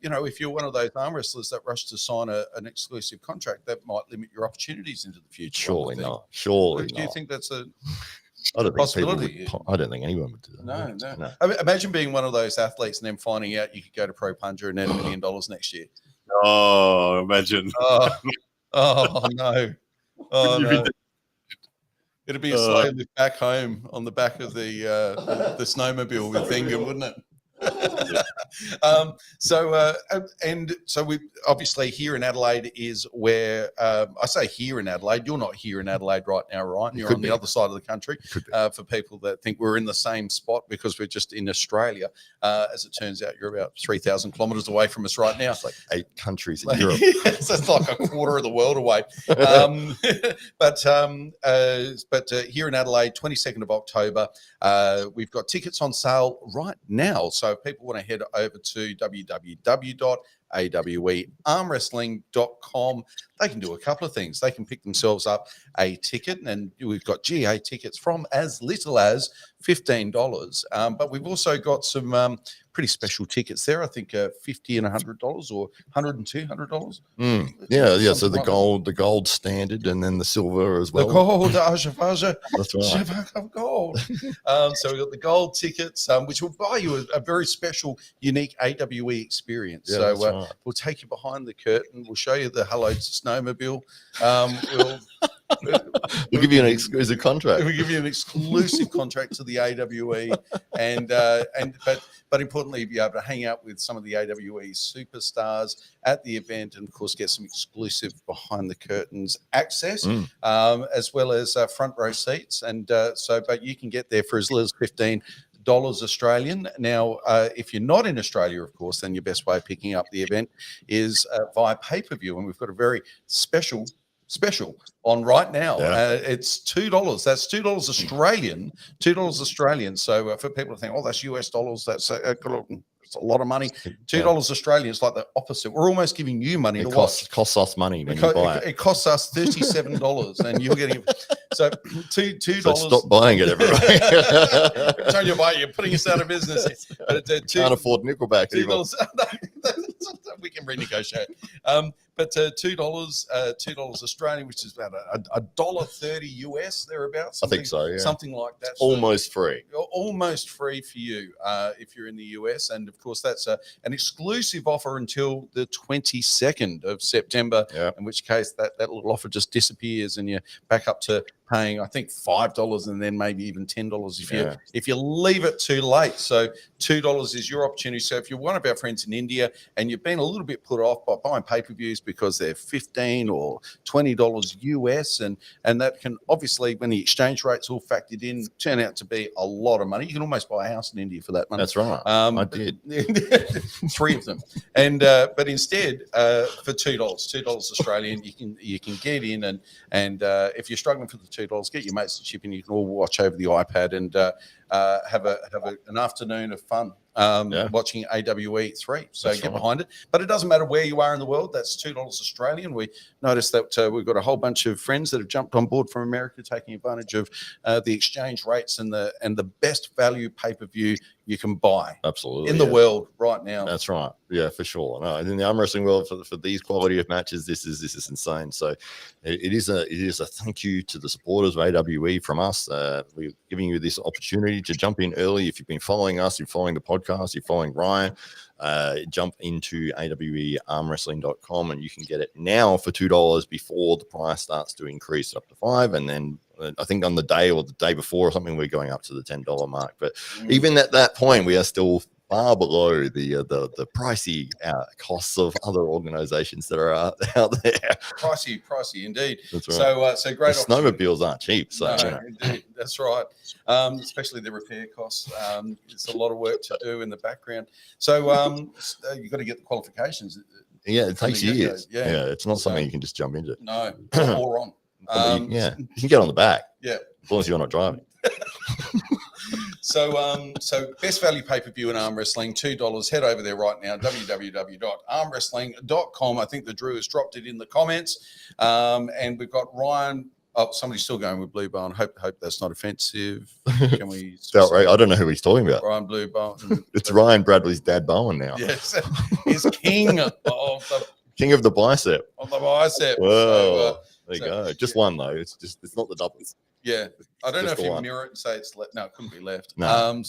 know, if you're one of those arm wrestlers that rush to sign an exclusive contract, that might limit your opportunities into the future. Surely not. Surely not. Do you think that's a I don't possibility? Think I don't think anyone would do that. No. I mean, imagine being one of those athletes and then finding out you could go to Pro Puncher and earn $1 million next year. Oh, imagine. Oh no. Oh no. It'd be a slow lift back home on the back of the snowmobile with England, wouldn't it? So we obviously here in Adelaide is where I say here in Adelaide. You're not here in Adelaide right now, Ryan. You're on the other side of the country. For people that think we're in the same spot because we're just in Australia, as it turns out, you're about 3,000 kilometres away from us right now. It's like 8 countries in Europe. So it's like a quarter of the world away. But here in Adelaide, 22nd of October, we've got tickets on sale right now. So if people want to head over to www.awearmwrestling.com, they can do a couple of things. They can pick themselves up a ticket, and we've got GA tickets from as little as $15. But we've also got some pretty special tickets there. I think $50 and $100 or $100 and $200. Yeah. So the gold standard, and then the silver as well. The gold, Aja. That's right. Of gold. So we've got the gold tickets, which will buy you a very special, unique AWE experience. Yeah, so we'll take you behind the curtain. We'll show you the Hello to Snowmobile. We'll give you an exclusive contract. We'll give you an exclusive contract to the AWE, but importantly, be able to hang out with some of the AWE superstars at the event, and of course get some exclusive behind the curtains access, as well as front row seats. And but you can get there for as little as $15 Australian. Now, if you're not in Australia, of course, then your best way of picking up the event is via pay-per-view, and we've got a very special on right now. It's $2. That's $2 Australian. $2 Australian. So for people to think, oh, that's US dollars, that's it's a lot of money. $2 Australian. It's like the opposite. We're almost giving you money. It costs us money when you buy it. It costs us $37, and you're getting so $2. So stop buying it, everybody. Every time you buy it, you're putting us out of business. But can't afford Nickelback. $2. We can renegotiate. But $2, $2 Australian, which is about $1.30 US thereabouts. I think so. Yeah, something like that. Almost free. Almost free for you if you're in the US, and of course that's an exclusive offer until the 22nd of September. Yeah. In which case that little offer just disappears, and you're back up to paying, I think, $5 and then maybe even $10 if you leave it too late. So $2 is your opportunity. So if you're one of our friends in India and you've been a little bit put off by buying pay-per-views because they're $15 or $20 US, and that can obviously, when the exchange rate's all factored in, turn out to be a lot of money. You can almost buy a house in India for that money. That's right. I did 3 of them, and but instead for $2 Australian, you can get in, and if you're struggling for the $2, get your mates to chip in. You can all watch over the iPad and have an afternoon of fun watching AWE 3. So That's get right. behind it. But it doesn't matter where you are in the world. That's $2 Australian. We noticed that we've got a whole bunch of friends that have jumped on board from America, taking advantage of the exchange rates and the best value pay-per-view you can buy Absolutely in the world right now. That's right. Yeah, for sure. No, in the arm wrestling world, for these quality of matches, this is insane. So it is a thank you to the supporters of AWE from us. We're giving you this opportunity to jump in early. If you've been following us, you're following the podcast, you're following Ryan, jump into awearmwrestling.com and you can get it now for $2 before the price starts to increase up to $5, and then I think on the day or the day before or something, we're going up to the $10 mark. But even at that point, we are still far below the pricey costs of other organizations that are out there. Pricey indeed. That's right. So great. The snowmobiles aren't cheap. So no, indeed, that's right. Especially the repair costs. It's a lot of work to do in the background. So you've got to get the qualifications. Yeah, it takes years. Yeah, it's not something you can just jump into. No, or on. You can get on the back. Yeah, as long as you're not driving. So best value pay-per-view in arm wrestling, $2. Head over there right now, www.armwrestling.com. I think the Drew has dropped it in the comments. And we've got Ryan. Oh, somebody's still going with Blue Bowen. Hope that's not offensive. Can we? Right. I don't know who he's talking about. Ryan Blue Bowen. It's Ryan Bradley's dad, Bowen. Now. Yes, he's king of the bicep. Of the bicep. Whoa. There you go. Just one though. It's not the doubles. Yeah, I don't know if you one. mirror it and say it's left. No, it couldn't be left. No.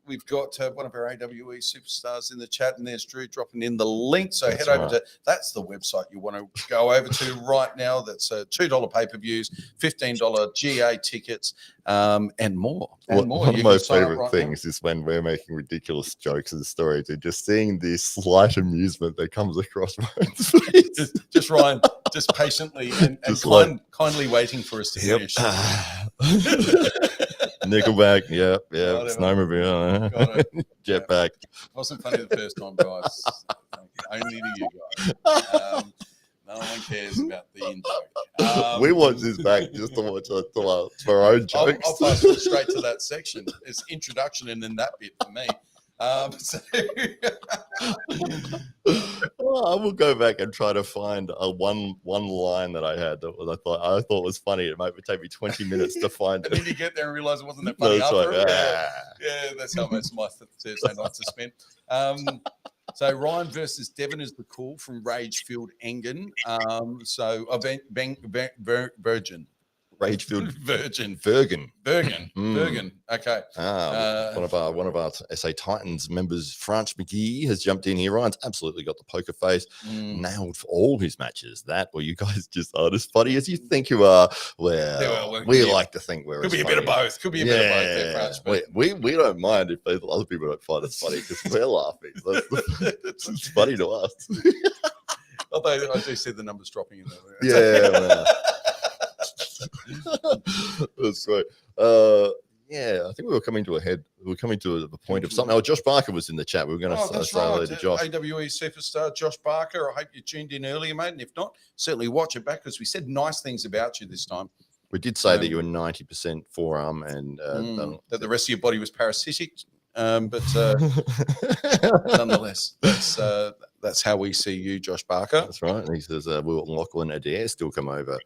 We've got one of our AWE superstars in the chat, and there's Drew dropping in the link. So That's head over to that's the website you want to go over to right now. That's $2 pay-per-views, $15 GA tickets, and more. One of my favorite things is when we're making ridiculous jokes and stories and just seeing this slight amusement that comes across my face. Just Ryan, just patiently and kindly waiting for us to finish. Nickelback, snowmobile, jetpack. It wasn't funny the first time, guys. Only to you guys. No one cares about the in-joke. We watch this back just to watch for our own jokes. I'll pass straight to that section. It's introduction and then that bit for me. I will go back and try to find one line that I had that I thought was funny. It might take me 20 minutes to find it. And then you get there and realize it wasn't that funny after. Yeah, that's how most of my Thursday nights are spent. So Ryan versus Devon is the call from Ragefield Engen. Virgin. Ragefield Virgin. Bergen. Okay. One of our SA Titans members, France McGee, has jumped in here. Ryan's absolutely got the poker face, nailed for all his matches. You guys just aren't as funny as you think you are. Well, we like to think we're. Could be a bit of both. Could be a bit of both there, France. But we don't mind if other people don't find it funny because we're laughing. It's funny to us. Although I do see the numbers dropping in there. Yeah. That's great. I think we were coming to a head. We were coming to the point of something. Josh Barker was in the chat. We were going to say hello to Josh. AWE superstar Josh Barker. I hope you tuned in earlier, mate. And if not, certainly watch it back because we said nice things about you this time. We did say that you were 90% forearm and that the rest of your body was parasitic. But nonetheless, that's how we see you, Josh Barker. That's right. And he says, will Lachlan Adair still come over?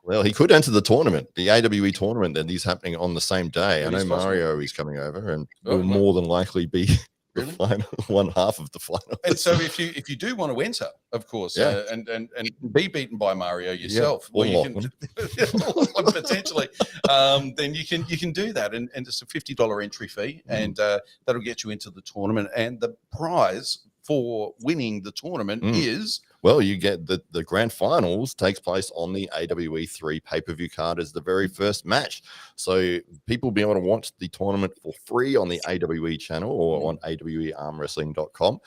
Well, he could enter the tournament, the AWE tournament that is happening on the same day. I know Mario is coming over and will more than likely be the final, one half of the final. And so if you do want to enter, of course, and be beaten by Mario yourself, or you Lachlan. can potentially, then you can do that, and it's a $50 entry fee, and that'll get you into the tournament. And the prize for winning the tournament is. Well, you get the grand finals takes place on the AWE 3 pay-per-view card as the very first match. So people will be able to watch the tournament for free on the AWE channel or on awearmwrestling.com.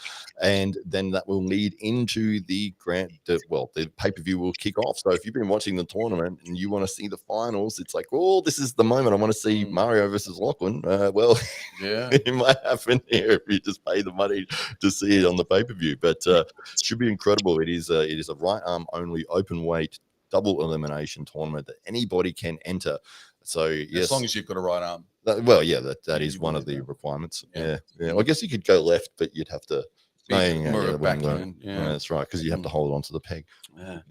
And then that will lead into the the pay-per-view will kick off. So if you've been watching the tournament and you want to see the finals, it's like, oh, this is the moment. I want to see Mario versus Lachlan. Well, it might happen here if you just pay the money to see it on the pay-per-view. But it should be incredible. It is a right arm only open weight double elimination tournament that anybody can enter. So yes, as long as you've got a right arm. That is one of the requirements. Yeah. Well, I guess you could go left, but you'd have to. Backhand. That's right, because you have to hold on to the peg. No,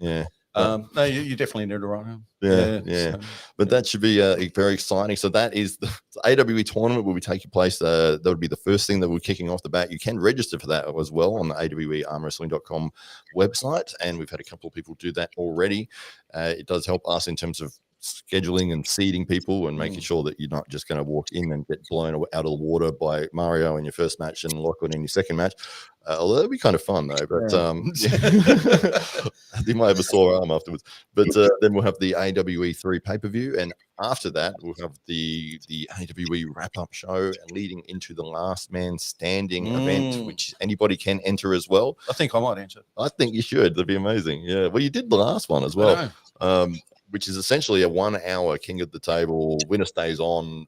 you definitely need a right arm. So. But that should be very exciting. So that is the AWE tournament will be taking place. That would be the first thing that we're kicking off the bat. You can register for that as well on the awearmwrestling.com website, and we've had a couple of people do that already. It does help us in terms of scheduling and seeding people and making sure that you're not just going to walk in and get blown out of the water by Mario in your first match and Lachlan in your second match. Although it'd be kind of fun though, but you might have a sore arm afterwards. But then we'll have the AWE 3 pay-per-view, and after that we'll have the AWE wrap-up show leading into the last man standing event, which anybody can enter as well. I think I might enter. I think you should. That'd be amazing. Yeah. Well, you did the last one as well. Which is essentially a 1 hour king of the table, winner stays on.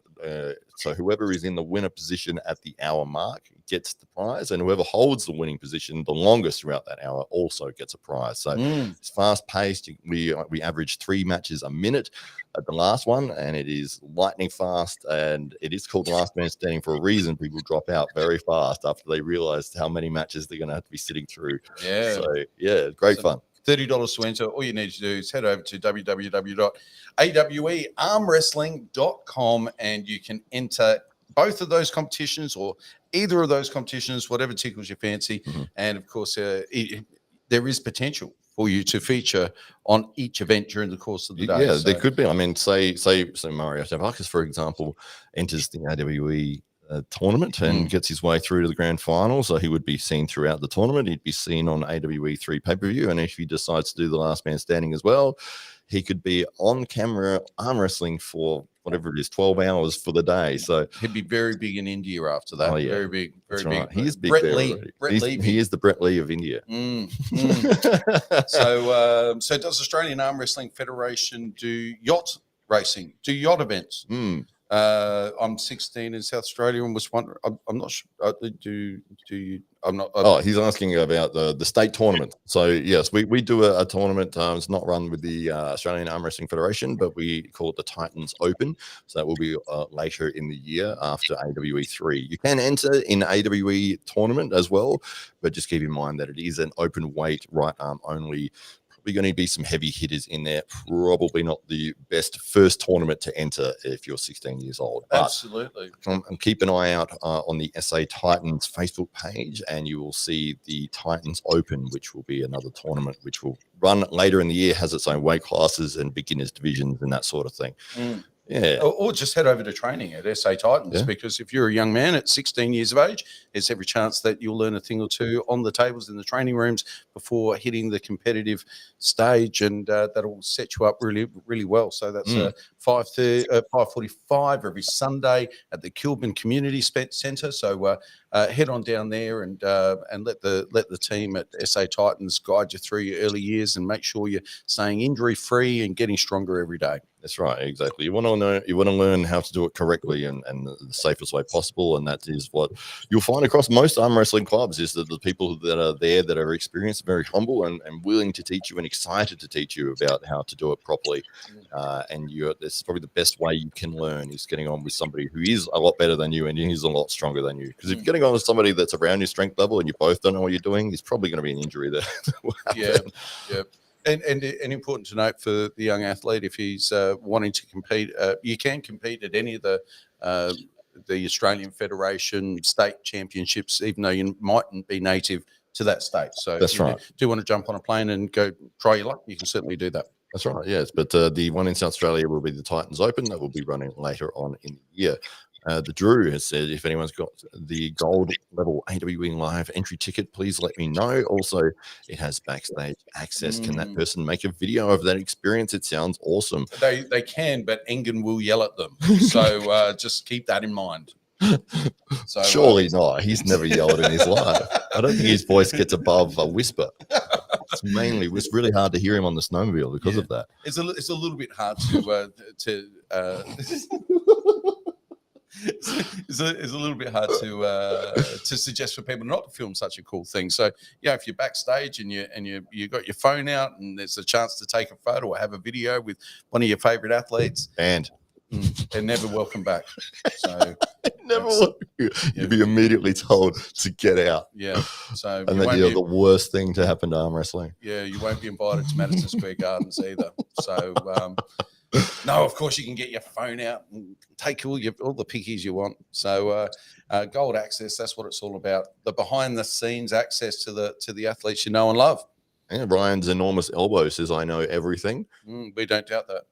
So whoever is in the winner position at the hour mark gets the prize, and whoever holds the winning position the longest throughout that hour also gets a prize. So it's fast paced. We average 3 matches a minute at the last one, and it is lightning fast, and it is called Last Man Standing for a reason. People drop out very fast after they realize how many matches they're going to have to be sitting through. So great fun. $30 to enter. All you need to do is head over to www.awearmwrestling.com, and you can enter both of those competitions or either of those competitions, whatever tickles your fancy. And of course, there is potential for you to feature on each event during the course of the day. There could be. I mean, say Mario Tavares, for example, enters the AWE tournament and gets his way through to the grand final, so he would be seen throughout the tournament. He'd be seen on AWE 3 pay-per-view, and if he decides to do the last man standing as well, he could be on camera arm wrestling for whatever it is, 12 hours for the day. So he'd be very big in India after that. Very big, very big. Right. He is big. Brett Lee. He is the Brett Lee of India. So does Australian Arm Wrestling Federation do yacht racing? Do yacht events? I'm 16 in South Australia and was wondering. I'm not sure. Do you? I'm not. He's asking about the state tournament. So yes, we do a tournament. It's not run with the Australian Arm Wrestling Federation, but we call it the Titans Open. So that will be later in the year after AWE 3. You can enter in AWE tournament as well, but just keep in mind that it is an open weight right arm only. Probably going to be some heavy hitters in there. Probably not the best first tournament to enter if you're 16 years old. But absolutely. Keep an eye out on the SA Titans Facebook page, and you will see the Titans Open, which will be another tournament which will run later in the year, has its own weight classes and beginners divisions and that sort of thing. Yeah. Or just head over to training at SA Titans, because if you're a young man at 16 years of age, there's every chance that you'll learn a thing or two on the tables in the training rooms before hitting the competitive stage, and that'll set you up really, really well. So that's 5:45 every Sunday at the Kilburn Community Centre. So head on down there and let the team at SA Titans guide you through your early years and make sure you're staying injury free and getting stronger every day. That's right, exactly. You want to learn how to do it correctly and the safest way possible, and that is what you'll find across most arm wrestling clubs, is that the people that are there that are experienced, very humble and willing to teach you and excited to teach you about how to do it properly. And that's probably the best way you can learn, is getting on with somebody who is a lot better than you and is a lot stronger than you. Because if you're getting on with somebody that's around your strength level and you both don't know what you're doing, there's probably going to be an injury there. Yeah. And important to note for the young athlete, if he's wanting to compete, you can compete at any of the the Australian Federation state championships, even though you mightn't be native to that state. So that's right. Do you want to jump on a plane and go try your luck? You can certainly do that. That's right, yes. But the one in South Australia will be the Titans Open. That will be running later on in the year. The Drew has said, if anyone's got the gold level AWE live entry ticket, please let me know. Also, it has backstage access. Can that person make a video of that experience? It sounds awesome. They can, but Engen will yell at them. So just keep that in mind. So, surely not. He's never yelled in his life. I don't think his voice gets above a whisper. It's mainly, it's really hard to hear him on the snowmobile because of that. It's a little bit hard to it's a little bit hard to suggest for people not to film such a cool thing. So yeah, if you're backstage and you got your phone out and there's a chance to take a photo or have a video with one of your favorite athletes, and they're never welcome back. So you'd be immediately told to get out. Yeah. So and then you're the worst thing to happen to arm wrestling. Yeah, you won't be invited to Madison Square Gardens either. So no, of course you can get your phone out and take all the pickies you want. So gold access, that's what it's all about. The behind the scenes access to the athletes you know and love. And Ryan's enormous elbow says, I know everything. We don't doubt that.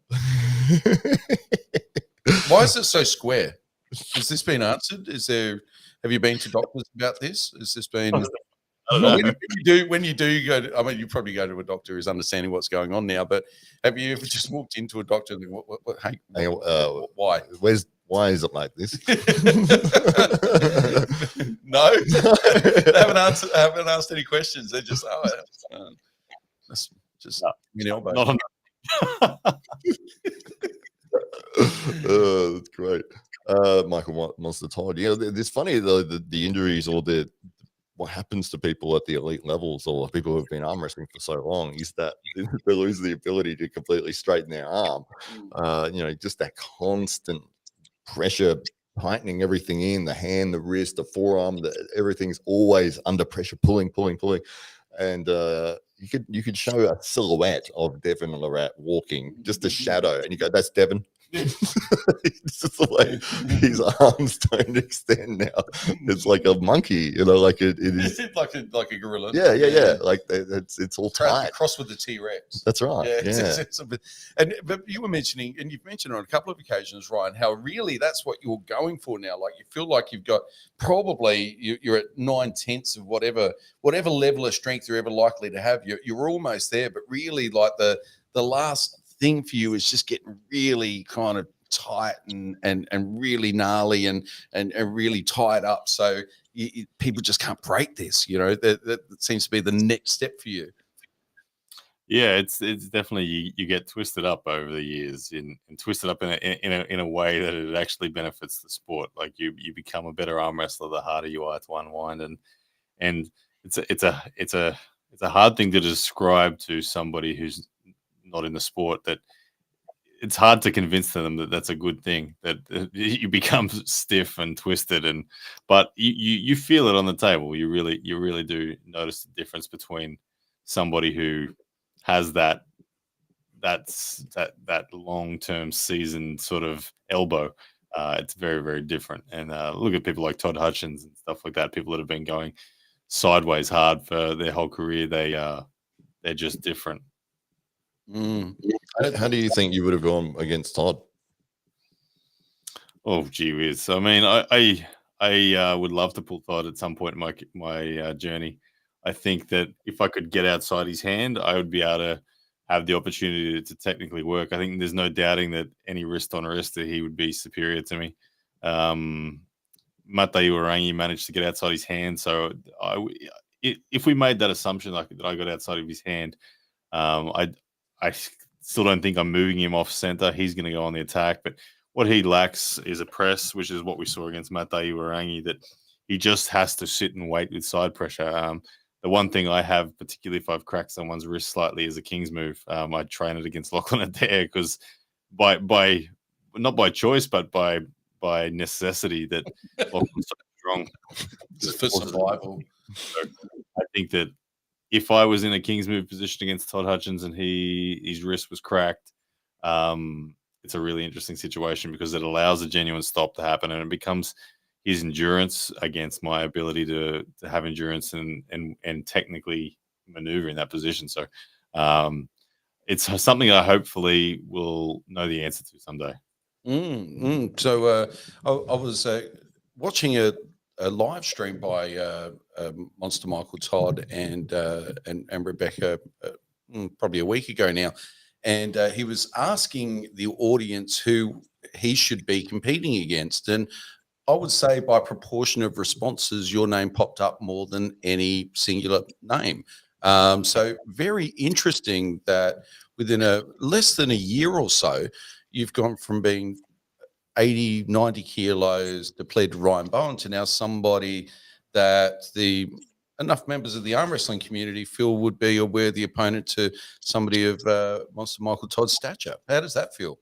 Why is it so square? Has this been answered? Have you been to doctors about this? Has this been when you do go to, I mean, you probably go to a doctor who's understanding what's going on now, but have you ever just walked into a doctor and why? Why is it like this? No, they haven't asked any questions. They're just, that's just an elbow. That's great. Michael Monster Todd. Yeah, it's funny though, the injuries or what happens to people at the elite levels or people who have been arm wrestling for so long is that they lose the ability to completely straighten their arm. Just that constant pressure, tightening everything in the hand, the wrist, the forearm, everything's always under pressure, pulling. And you could show a silhouette of Devin Larratt walking, just a shadow, and you go, that's Devin. It's just the way his arms don't extend now. It's like a monkey, like it is like a gorilla. Yeah. Like it's all tight. Cross with the T-Rex. That's right. Yeah. But you were mentioning, and you've mentioned on a couple of occasions, Ryan, how really that's what you're going for now. Like you feel like you've got probably you're at 9/10 of whatever level of strength you're ever likely to have. You're almost there, but really like the last thing for you is just getting really kind of tight and really gnarly and really tied up. So people just can't break this. That seems to be the next step for you. Yeah, it's definitely you get twisted up over the years and twisted up in a way that it actually benefits the sport. Like you become a better arm wrestler the harder you are to unwind, and it's a hard thing to describe to somebody who's not in the sport. That it's hard to convince them that that's a good thing, that you become stiff and twisted, but you feel it on the table. You really do notice the difference between somebody who has that long-term seasoned sort of elbow. It's very, very different. And look at people like Todd Hutchins and stuff like that, people that have been going sideways hard for their whole career. They're just different. How do you think you would have gone against Todd? Oh, gee whiz. I mean, I would love to pull Todd at some point in my journey. I think that if I could get outside his hand, I would be able to have the opportunity to technically work. I think there's no doubting that any wrist on wrist that he would be superior to me. Matei Urangi managed to get outside his hand, so if we made that assumption that I got outside of his hand, I still don't think I'm moving him off center. He's going to go on the attack. But what he lacks is a press, which is what we saw against Matei Urangi, that he just has to sit and wait with side pressure. The one thing I have, particularly if I've cracked someone's wrist slightly, is a King's move. I train it against Lachlan at there because by not by choice, but by necessity that Lachlan's so strong. Just for survival. So I think that if I was in a King's move position against Todd Hutchins and his wrist was cracked, it's a really interesting situation because it allows a genuine stop to happen, and it becomes his endurance against my ability to have endurance and technically maneuver in that position. So it's something I hopefully will know the answer to someday. So I was watching a live stream by Monster Michael Todd and Rebecca probably a week ago now, and he was asking the audience who he should be competing against, and I would say by proportion of responses, your name popped up more than any singular name. So very interesting that within less than a year or so, you've gone from being 80, 90 kilos depleted Ryan Bowen to now somebody that enough members of the arm wrestling community feel would be a worthy opponent to somebody of Monster Michael Todd's stature. How does that feel?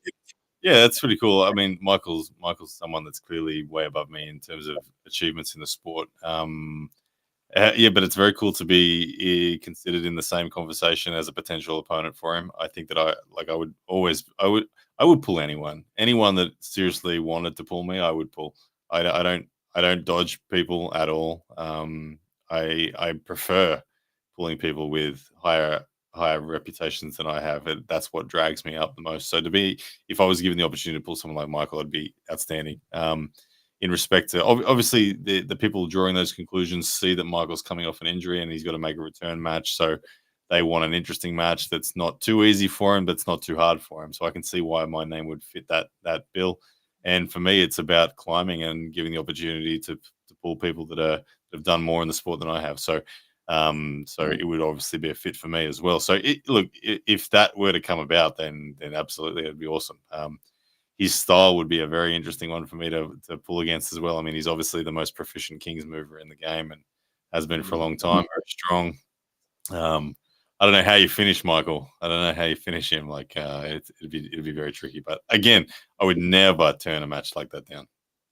Yeah, that's pretty cool. I mean, Michael's someone that's clearly way above me in terms of achievements in the sport. Yeah, but it's very cool to be considered in the same conversation as a potential opponent for him. I think that I would pull anyone that seriously wanted to pull me. I would pull. I don't dodge people at all. I prefer pulling people with higher reputations than I have. That's what drags me up the most. So if I was given the opportunity to pull someone like Michael, it'd be outstanding. In respect to obviously the people drawing those conclusions see that Michael's coming off an injury and he's got to make a return match. So they want an interesting match that's not too easy for him, but it's not too hard for him. So I can see why my name would fit that bill. And for me, it's about climbing and giving the opportunity to pull people that have done more in the sport than I have. So it would obviously be a fit for me as well. So if that were to come about, then absolutely it'd be awesome. His style would be a very interesting one for me to pull against as well. I mean, he's obviously the most proficient Kings mover in the game and has been for a long time, very strong. I don't know how you finish Michael. I don't know how you finish him. Like it'd be very tricky. But again, I would never turn a match like that down.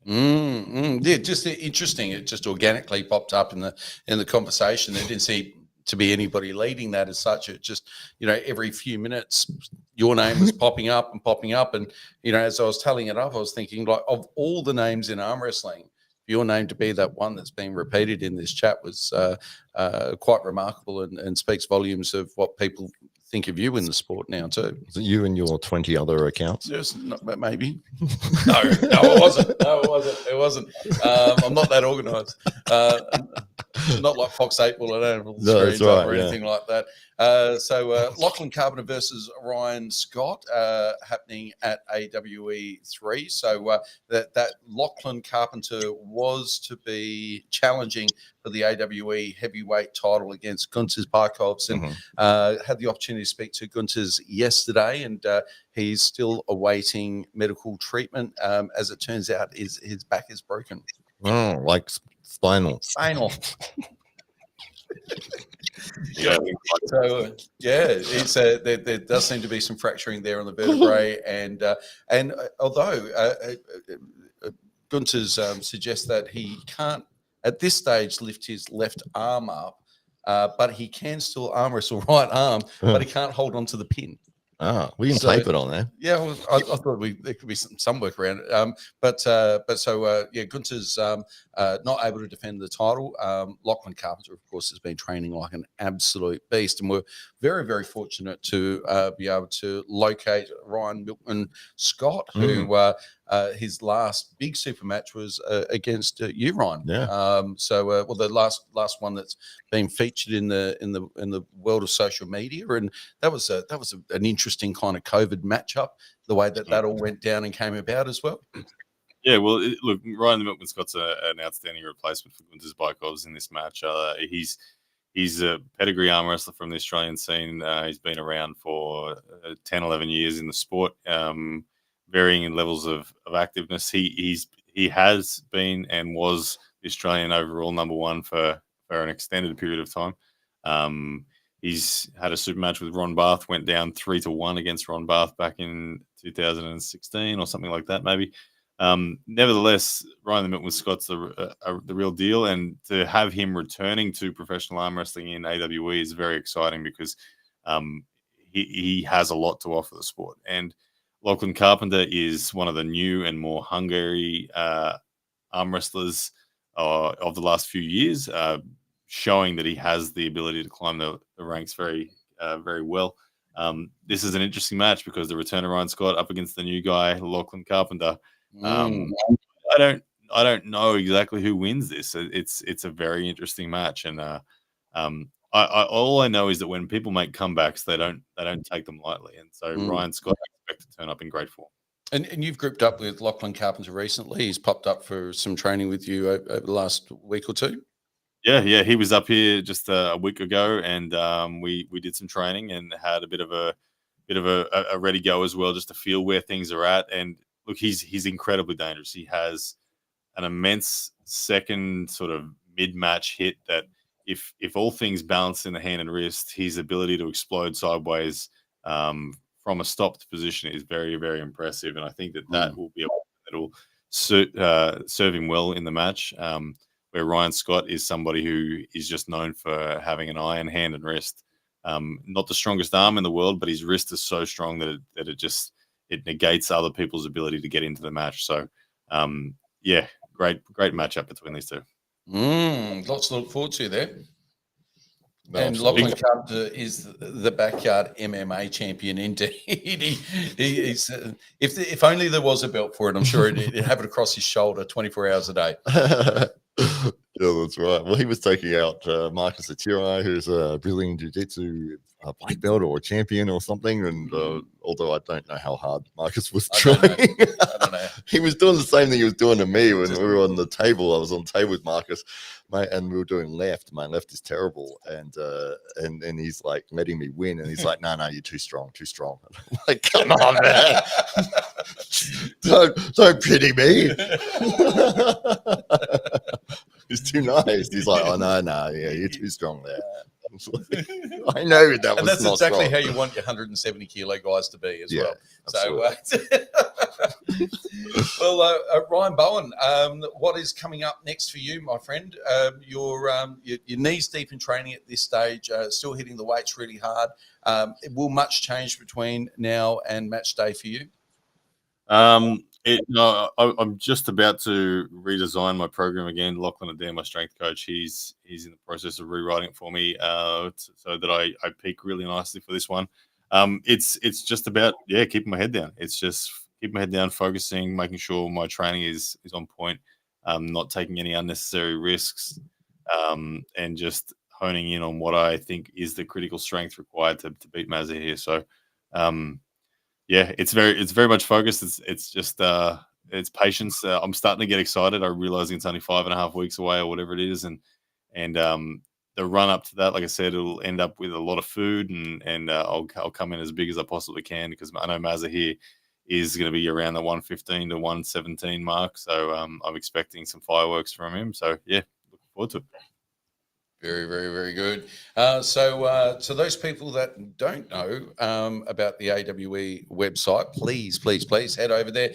Yeah, just interesting. It just organically popped up in the conversation. There didn't seem to be anybody leading that as such. It just, every few minutes your name was popping up, and as I was telling it up, I was thinking, like, of all the names in arm wrestling, your name to be that one that's being repeated in this chat was quite remarkable and speaks volumes of what people think of you in the sport now too. Is it you and your 20 other accounts? Yes, maybe. No, it wasn't. I'm not that organised. Not like Fox 8 will. I don't have screens up or anything like that. So Lachlan Carpenter versus Ryan Scott happening at AWE 3. So that Lachlan Carpenter was to be challenging for the AWE heavyweight title against Gunters Barkovs, and had the opportunity to speak to Gunters yesterday, and he's still awaiting medical treatment. As it turns out, his back is broken. Oh, like spinal. Yeah. So it's there does seem to be some fracturing there on the vertebrae, and although Gunters suggests that he can't at this stage lift his left arm up, but he can still arm wrestle right arm, but he can't hold on to the pin. Ah, we can tape it on there. Yeah, well, I thought there could be some work around it. But Gunther's not able to defend the title. Lachlan Carpenter, of course, has been training like an absolute beast, and we're very, very fortunate to be able to locate Ryan Milkman Scott, who his last big super match was against you, Ryan. Yeah. The last one that's been featured in the world of social media, and that was an interesting kind of COVID matchup. The way that all went down and came about as well. Yeah, well, look, Ryan the Milkman Scott's an outstanding replacement for Gunters Barkovs in this match. He's a pedigree arm wrestler from the Australian scene. He's been around for 10, 11 years in the sport, varying in levels of activeness. He has been and was the Australian overall number one for an extended period of time. He's had a super match with Ron Barth, went down 3-1 against Ron Barth back in 2016 or something like that, maybe. Nevertheless, Ryan the Milkman Scott's the real deal, and to have him returning to professional arm wrestling in AWE is very exciting because he has a lot to offer the sport. And Lachlan Carpenter is one of the new and more hungry arm wrestlers of the last few years, showing that he has the ability to climb the ranks very well. This is an interesting match because the return of Ryan Scott up against the new guy, Lachlan Carpenter. I don't know exactly who wins this. It's a very interesting match, and all I know is that when people make comebacks, they don't take them lightly, and so Ryan Scott I expect to turn up in great form. And you've grouped up with Lachlan Carpenter recently. He's popped up for some training with you over the last week or two. Yeah, he was up here just a week ago, and we did some training and had a bit of a ready go as well, just to feel where things are at. And look, he's incredibly dangerous. He has an immense second sort of mid-match hit that if all things balance in the hand and wrist, his ability to explode sideways from a stopped position is very, very impressive. And I think that will be that'll serve him well in the match. Where Ryan Scott is somebody who is just known for having an iron hand and wrist. Not the strongest arm in the world, but his wrist is so strong that it negates other people's ability to get into the match. So, yeah, great matchup between these two. Lots to look forward to there. And Lachlan Carpenter is the backyard MMA champion indeed. He's if only there was a belt for it, I'm sure he'd have it across his shoulder 24 hours a day. Yeah, that's right. Well, he was taking out Marcus Atirai, who's a Brazilian Jiu-Jitsu black belt or a champion or something. And although I don't know how hard Marcus was trying, I don't know. He was doing the same thing he was doing to me when we were on the table. I was on the table with Marcus, mate, and we were doing left. My left is terrible, and he's like letting me win, and he's like, "No, you're too strong. I'm like, come on, man, don't pity me." He's too nice. He's like, "Oh no, yeah, you're too strong there." I know that, and that's exactly how you want your 170 kilo guys to be as well. Absolutely. So, well, Ryan Bowen, what is coming up next for you, my friend? Your knees deep in training at this stage, still hitting the weights really hard. Will much change between now and match day for you? I'm just about to redesign my program again. Lachlan Daabas, my strength coach, he's in the process of rewriting it for me so that I peak really nicely for this one. It's just about keeping my head down. It's just keeping my head down, focusing, making sure my training is on point, not taking any unnecessary risks, and just honing in on what I think is the critical strength required to beat Mazza here. So it's very much focused. It's just it's patience. I'm starting to get excited. I'm realizing it's only 5.5 weeks away or whatever it is, and the run up to that, like I said, it'll end up with a lot of food, and I'll come in as big as I possibly can because I know Mazza here is going to be around the 115 to 117 mark. So I'm expecting some fireworks from him. So looking forward to it. Very, very, very good. So those people that don't know about the AWE website, please head over there.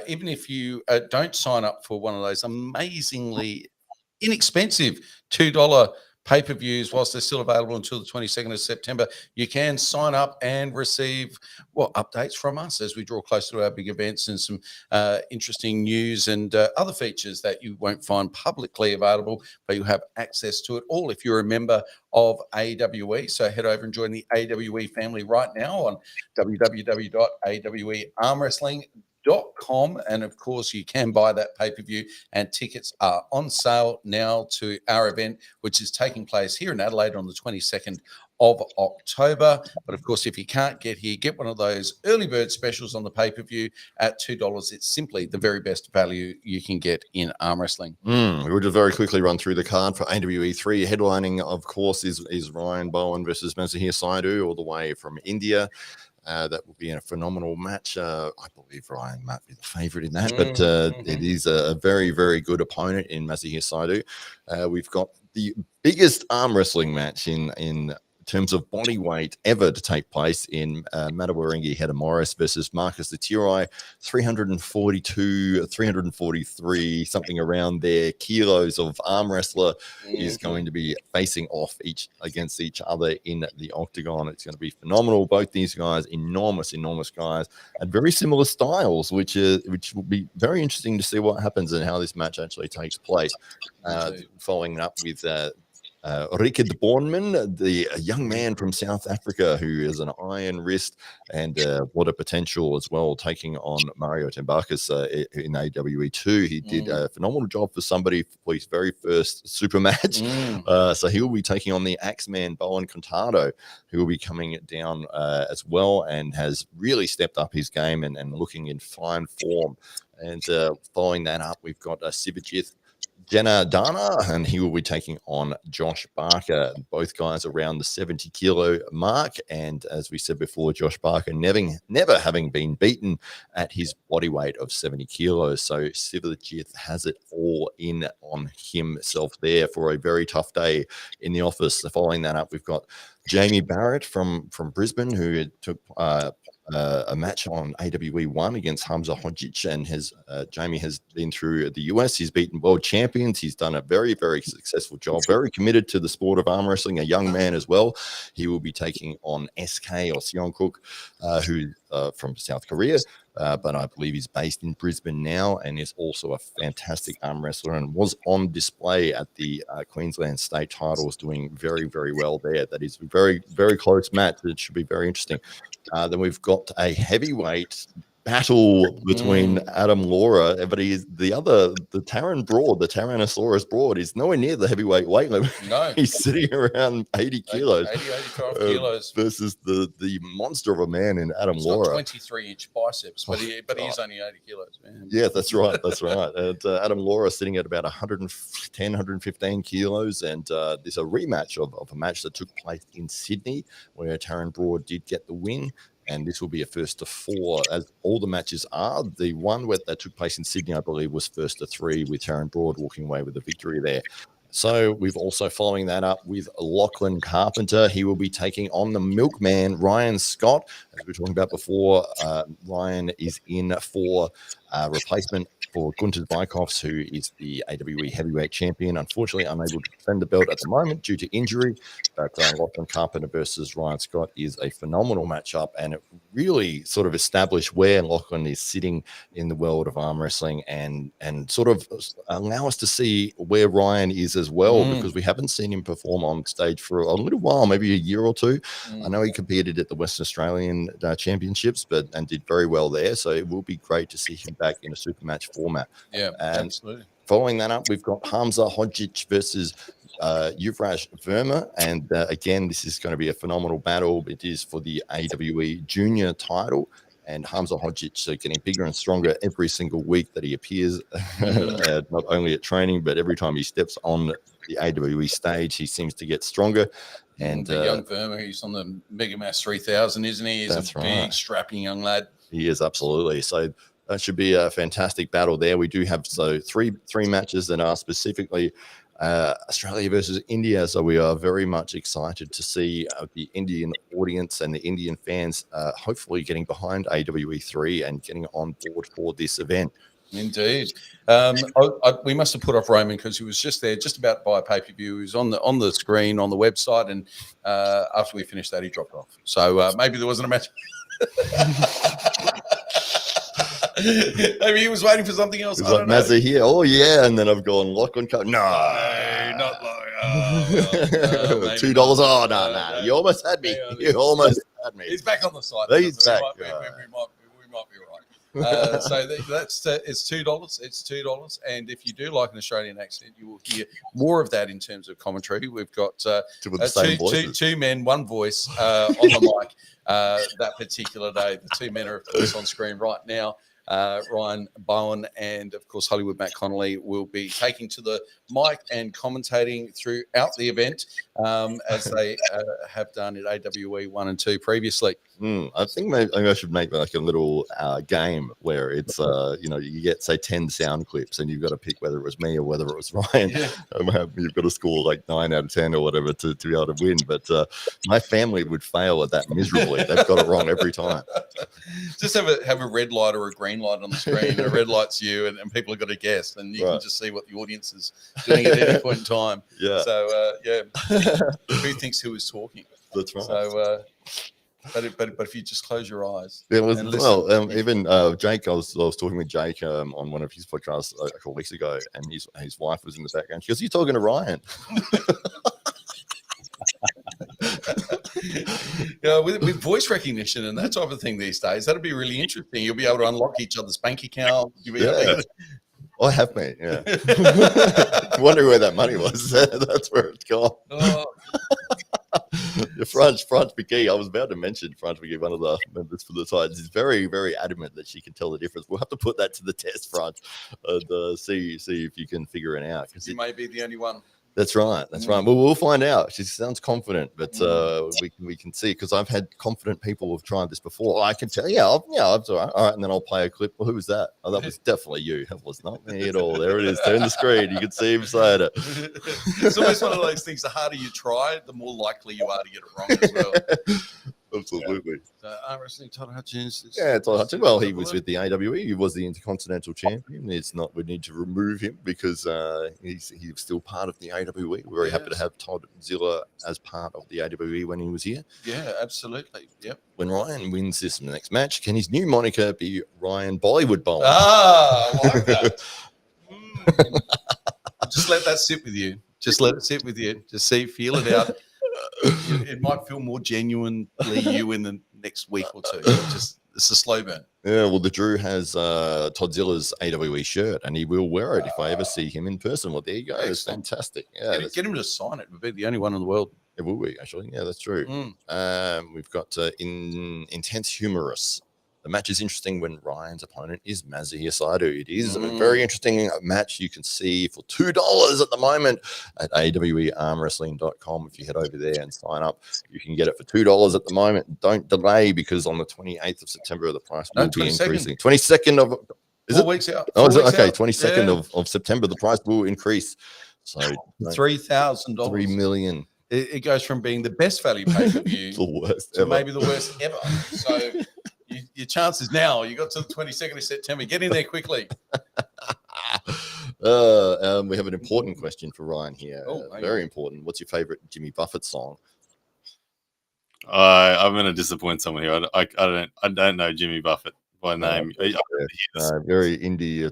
Even if you don't sign up for one of those amazingly inexpensive $2 pay-per-views whilst they're still available until the 22nd of September, you can sign up and receive updates from us as we draw closer to our big events and some interesting news and other features that you won't find publicly available, but you have access to it all if you're a member of AWE. So head over and join the AWE family right now on www.awearmwrestling.com, and of course you can buy that pay-per-view, and tickets are on sale now to our event, which is taking place here in Adelaide on the 22nd of October. But of course, if you can't get here, get one of those early bird specials on the pay-per-view at $2. It's simply the very best value you can get in arm wrestling. We'll just very quickly run through the card for AWE 3. Headlining, of course, is Ryan Bowen versus Mazahir Saidu, all the way from India. That will be a phenomenal match. I believe Ryan might be the favourite in that, but it is a very, very good opponent in Mazahir Saidu. We've got the biggest arm wrestling match in terms of body weight ever to take place in Matawaringi Hedamorris versus Marcus Letirai, 342, 343, something around there, kilos of arm wrestler is going to be facing off against each other in the octagon. It's going to be phenomenal. Both these guys, enormous guys, and very similar styles, which will be very interesting to see what happens and how this match actually takes place. Following up with Richard Bornman, the young man from South Africa who is an iron wrist and what a potential as well, taking on Mario Tembakas in AWE2. He did a phenomenal job for somebody for his very first super match. So he will be taking on the Axeman Bowen Contado, who will be coming down as well and has really stepped up his game and looking in fine form. And following that up, we've got Sivajith Jenna Dana, and he will be taking on Josh Barker. Both guys around the 70 kilo mark. And as we said before, Josh Barker never having been beaten at his body weight of 70 kilos. So Sivajith has it all in on himself there for a very tough day in the office. So following that up, we've got Jamie Barrett from Brisbane, who took a match on AWE1 against Hamza Hodzic, and Jamie has been through the US. He's beaten world champions. He's done a very, very successful job, very committed to the sport of arm wrestling, a young man as well. He will be taking on SK or Seongkook, who from South Korea, but I believe he's based in Brisbane now and is also a fantastic arm wrestler and was on display at the Queensland state titles, doing very, very well there. That is a very, very close match. It should be very interesting. Then we've got a heavyweight battle between Adam Laura, but he's the Taran Broad, the Tyrannosaurus Broad, is nowhere near the heavyweight weight limit. No. He's sitting around 80 kilos. 85 kilos. Versus the monster of a man in Adam He's Laura. got 23-inch biceps, but he's only 80 kilos, man. Yeah, that's right. That's right. And Adam Laura sitting at about 110, 115 kilos. And there's a rematch of a match that took place in Sydney where Taran Broad did get the win. And this will be a first to 4, as all the matches are. The one that took place in Sydney, I believe, was first to 3, with Taran Broad walking away with a victory there. So we've also following that up with Lachlan Carpenter. He will be taking on the milkman, Ryan Scott. As we were talking about before, Ryan is in for replacement for Gunter Bykhoffs, who is the AWE heavyweight champion. Unfortunately, unable to defend the belt at the moment due to injury. But Lachlan Carpenter versus Ryan Scott is a phenomenal matchup, and it really sort of established where Lachlan is sitting in the world of arm wrestling, and sort of allow us to see where Ryan is as well, because we haven't seen him perform on stage for a little while, maybe a year or two. I know he competed at the Western Australian Championships, and did very well there. So it will be great to see him back in a super match format. Yeah, and absolutely. Following that up, we've got Hamza Hodzic versus Yuvraj Verma, and again, this is going to be a phenomenal battle. It is for the AWE junior title, and Hamza Hodzic getting bigger and stronger every single week that he appears, not only at training, but every time he steps on the AWE stage, he seems to get stronger. And the young Verma, he's on the Mega Mass 3000, isn't he? He's a big, strapping young lad. He is, absolutely. So that should be a fantastic battle there. We do have three matches that are specifically Australia versus India. So we are very much excited to see the Indian audience and the Indian fans hopefully getting behind AWE3 and getting on board for this event. Indeed. We must have put off Roman because he was just there, just about to buy a pay-per-view. He was on the screen on the website, and after we finished that, he dropped off. So maybe there wasn't a match. Maybe he was waiting for something else. He's like, Mazza here. Oh, yeah. And then I've gone Lachlan. No, not like $2. Oh, no. You almost had me. You almost had me. He's back on the site. He's back. We might be right. So that's it's $2. It's $2, and if you do like an Australian accent, you will hear more of that in terms of commentary. We've got two men, one voice on the mic that particular day. The two men are, of course, on screen right now. Ryan Bowen and, of course, Hollywood Matt Connolly will be taking to the mic and commentating throughout the event as they have done at AWE 1 and 2 previously. I think maybe I should make like a little game where it's you get say 10 sound clips and you've got to pick whether it was me or whether it was Ryan. Yeah. You've got to score like 9 out of 10 or whatever to be able to win. But my family would fail at that miserably. They've got it wrong every time. Just have a red light or a green light on the screen. A red light's you, and people have got to guess, and you can just see what the audience is doing at any point in time. Yeah. So who thinks who is talking? That's right. So. But if you just close your eyes, even Jake, I was talking with Jake on one of his podcasts a couple of weeks ago, and his wife was in the background. She goes, "You're talking to Ryan." With voice recognition and that type of thing these days, that'd be really interesting. You'll be able to unlock each other's bank account. I have, mate. Yeah. Wondering where that money was. That's where it's gone. Franz McGee, I was about to mention Franz McGee, one of the members for the Titans, is very, very adamant that she can tell the difference. We'll have to put that to the test, Franz, and see if you can figure it out. You may be the only one. That's right. Well, we'll find out. She sounds confident, but we can see, because I've had confident people who've tried this before. I can tell, I'm all right, and then I'll play a clip. Well, who was that? Oh, that was definitely you. That was not me at all. There it is. Turn the screen. You can see him saying it. It's always one of those things. The harder you try, the more likely you are to get it wrong as well. Absolutely. Armwrestling, Todd Hutchins. Todd Hutchins. Well, he was with the AWE. He was the Intercontinental Champion. It's not, we need to remove him because he's still part of the AWE. We're very happy to have Todd Zilla as part of the AWE when he was here. Yeah, absolutely. Yep. When Ryan wins this next match, can his new moniker be Ryan Bollywood Bowen? I like that. Just let that sit with you. Just let it sit with you. Just feel it out. It might feel more genuinely you in the next week or two. It's a slow burn. Yeah, well, the Drew has Todzilla's AWE shirt, and he will wear it if I ever see him in person. Well, there you go. It's fantastic. Yeah, get him to sign it. We'll be the only one in the world. It will be, actually. Yeah, that's true. We've got Intense Humorous. The match is interesting when Ryan's opponent is Mazahir Saidu. It is a very interesting match. You can see for $2 at the moment at awearmwrestling.com. If you head over there and sign up, you can get it for $2 at the moment. Don't delay, because on the 28th of September, the price will be increasing. 22nd of... Is 4 weeks out. Oh, is it? Okay, 22nd of September, the price will increase. So $3,000. $3 million. It goes from being the best value pay-per-view the worst to ever. maybe the worst ever. So... Your chances now. You got to the 22nd of September. Get in there quickly. We have an important question for Ryan here. Very important. What's your favorite Jimmy Buffett song? I'm going to disappoint someone here. I don't know Jimmy Buffett by name. Very indie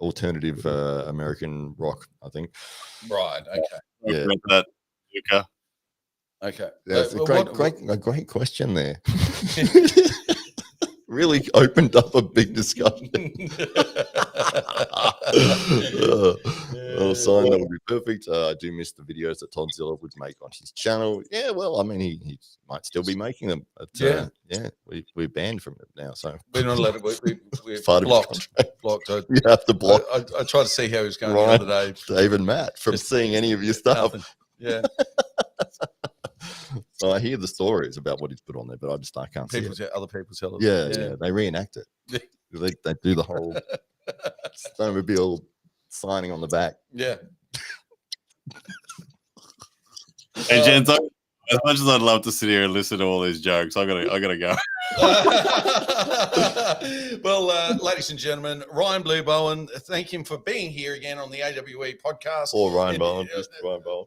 alternative American rock, I think. Right. Okay. Yeah. That, Luca. Okay. That's a great question there. Really opened up a big discussion. Sign that would be perfect. I do miss the videos that Todd Zilla would make on his channel. Yeah, well, I mean, he might still be making them. But, we're banned from it now. So we're not allowed to. We're blocked. You have to block. I tried to see how he was going Ryan, the other day. Dave and Matt from seeing any of your stuff. Yeah. So I hear the stories about what he's put on there, but I can't see it. Other people tell us. Yeah, they reenact it. They do the whole snowmobile signing on the back. Yeah. Hey, Gents, as much as I'd love to sit here and listen to all these jokes, I gotta go. Well, ladies and gentlemen, Ryan Blue Bowen, thank him for being here again on the AWE podcast. Or Ryan Bowen, just Ryan Bowen.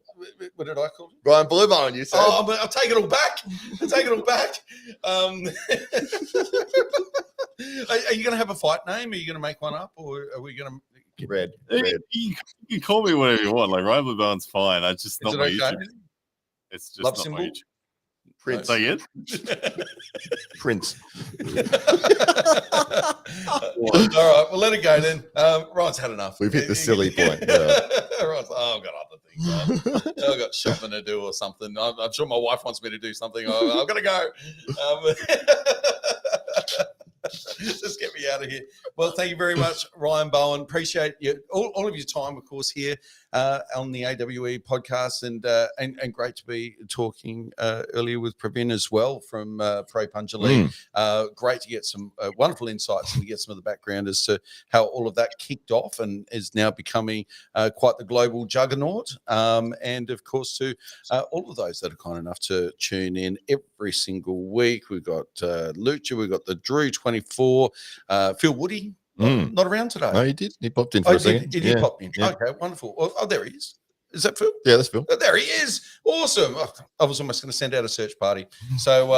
What did I call him? Ryan Blue Bowen, you said. Oh, I'll take it all back. Are you going to have a fight name? Are you going to make one up, or are we going to? Red. You can call me whatever you want. Like Ryan Blue Bowen's fine. I just not my YouTube. It's just Love not symbol? my YouTube. Prince. Say it. Prince. All right, we'll let it go then. Ryan's had enough. We've hit the silly point. Yeah. Ryan's I've got other things. I've got shopping to do or something. I'm sure my wife wants me to do something. I've got to go. Just get me out of out of here. Well, thank you very much, Ryan Bowen. Appreciate you, all of your time, of course, here on the AWE podcast, and great to be talking earlier with Parveen as well from Pro Puncher League. Great to get some wonderful insights and to get some of the background as to how all of that kicked off and is now becoming quite the global juggernaut. And of course, to all of those that are kind enough to tune in every single week. We've got Lucha, we've got the Drew 24, Phil Woody. Not around today. No, he did. He popped in for a second. He did pop in. Yeah. Okay, wonderful. Oh, there he is. Is that Phil? Yeah, that's Phil. Oh, there he is. Awesome. Oh, I was almost going to send out a search party. So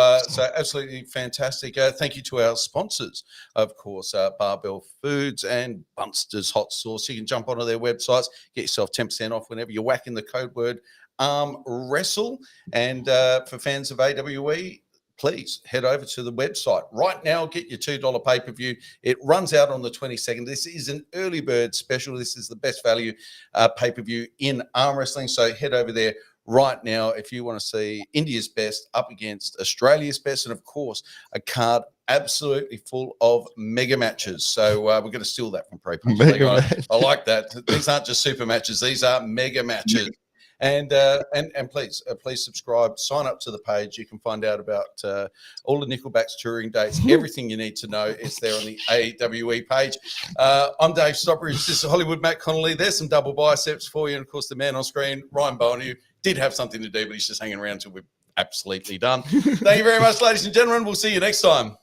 absolutely fantastic. Thank you to our sponsors, of course, Barbell Foods and Bunster's Hot Sauce. You can jump onto their websites, get yourself 10% off whenever you're whacking the code word wrestle. And for fans of AWE, please head over to the website right now. Get your $2 pay-per-view. It runs out on the 22nd. This is an early bird special. This is the best value pay-per-view in arm wrestling. So head over there right now if you want to see India's best up against Australia's best, and of course a absolutely full of mega matches. So we're going to steal that from Pro Puncher League. I like that. These aren't just super matches. These are mega matches. And please subscribe, sign up to the page. You can find out about all the Nickelback's touring dates, everything you need to know is there on the AWE page. I'm Dave Stockbridge. This is Hollywood Matt Connolly. There's some double biceps for you. And, of course, the man on screen, Ryan Bowen, who did have something to do, but he's just hanging around until we're absolutely done. Thank you very much, ladies and gentlemen. We'll see you next time.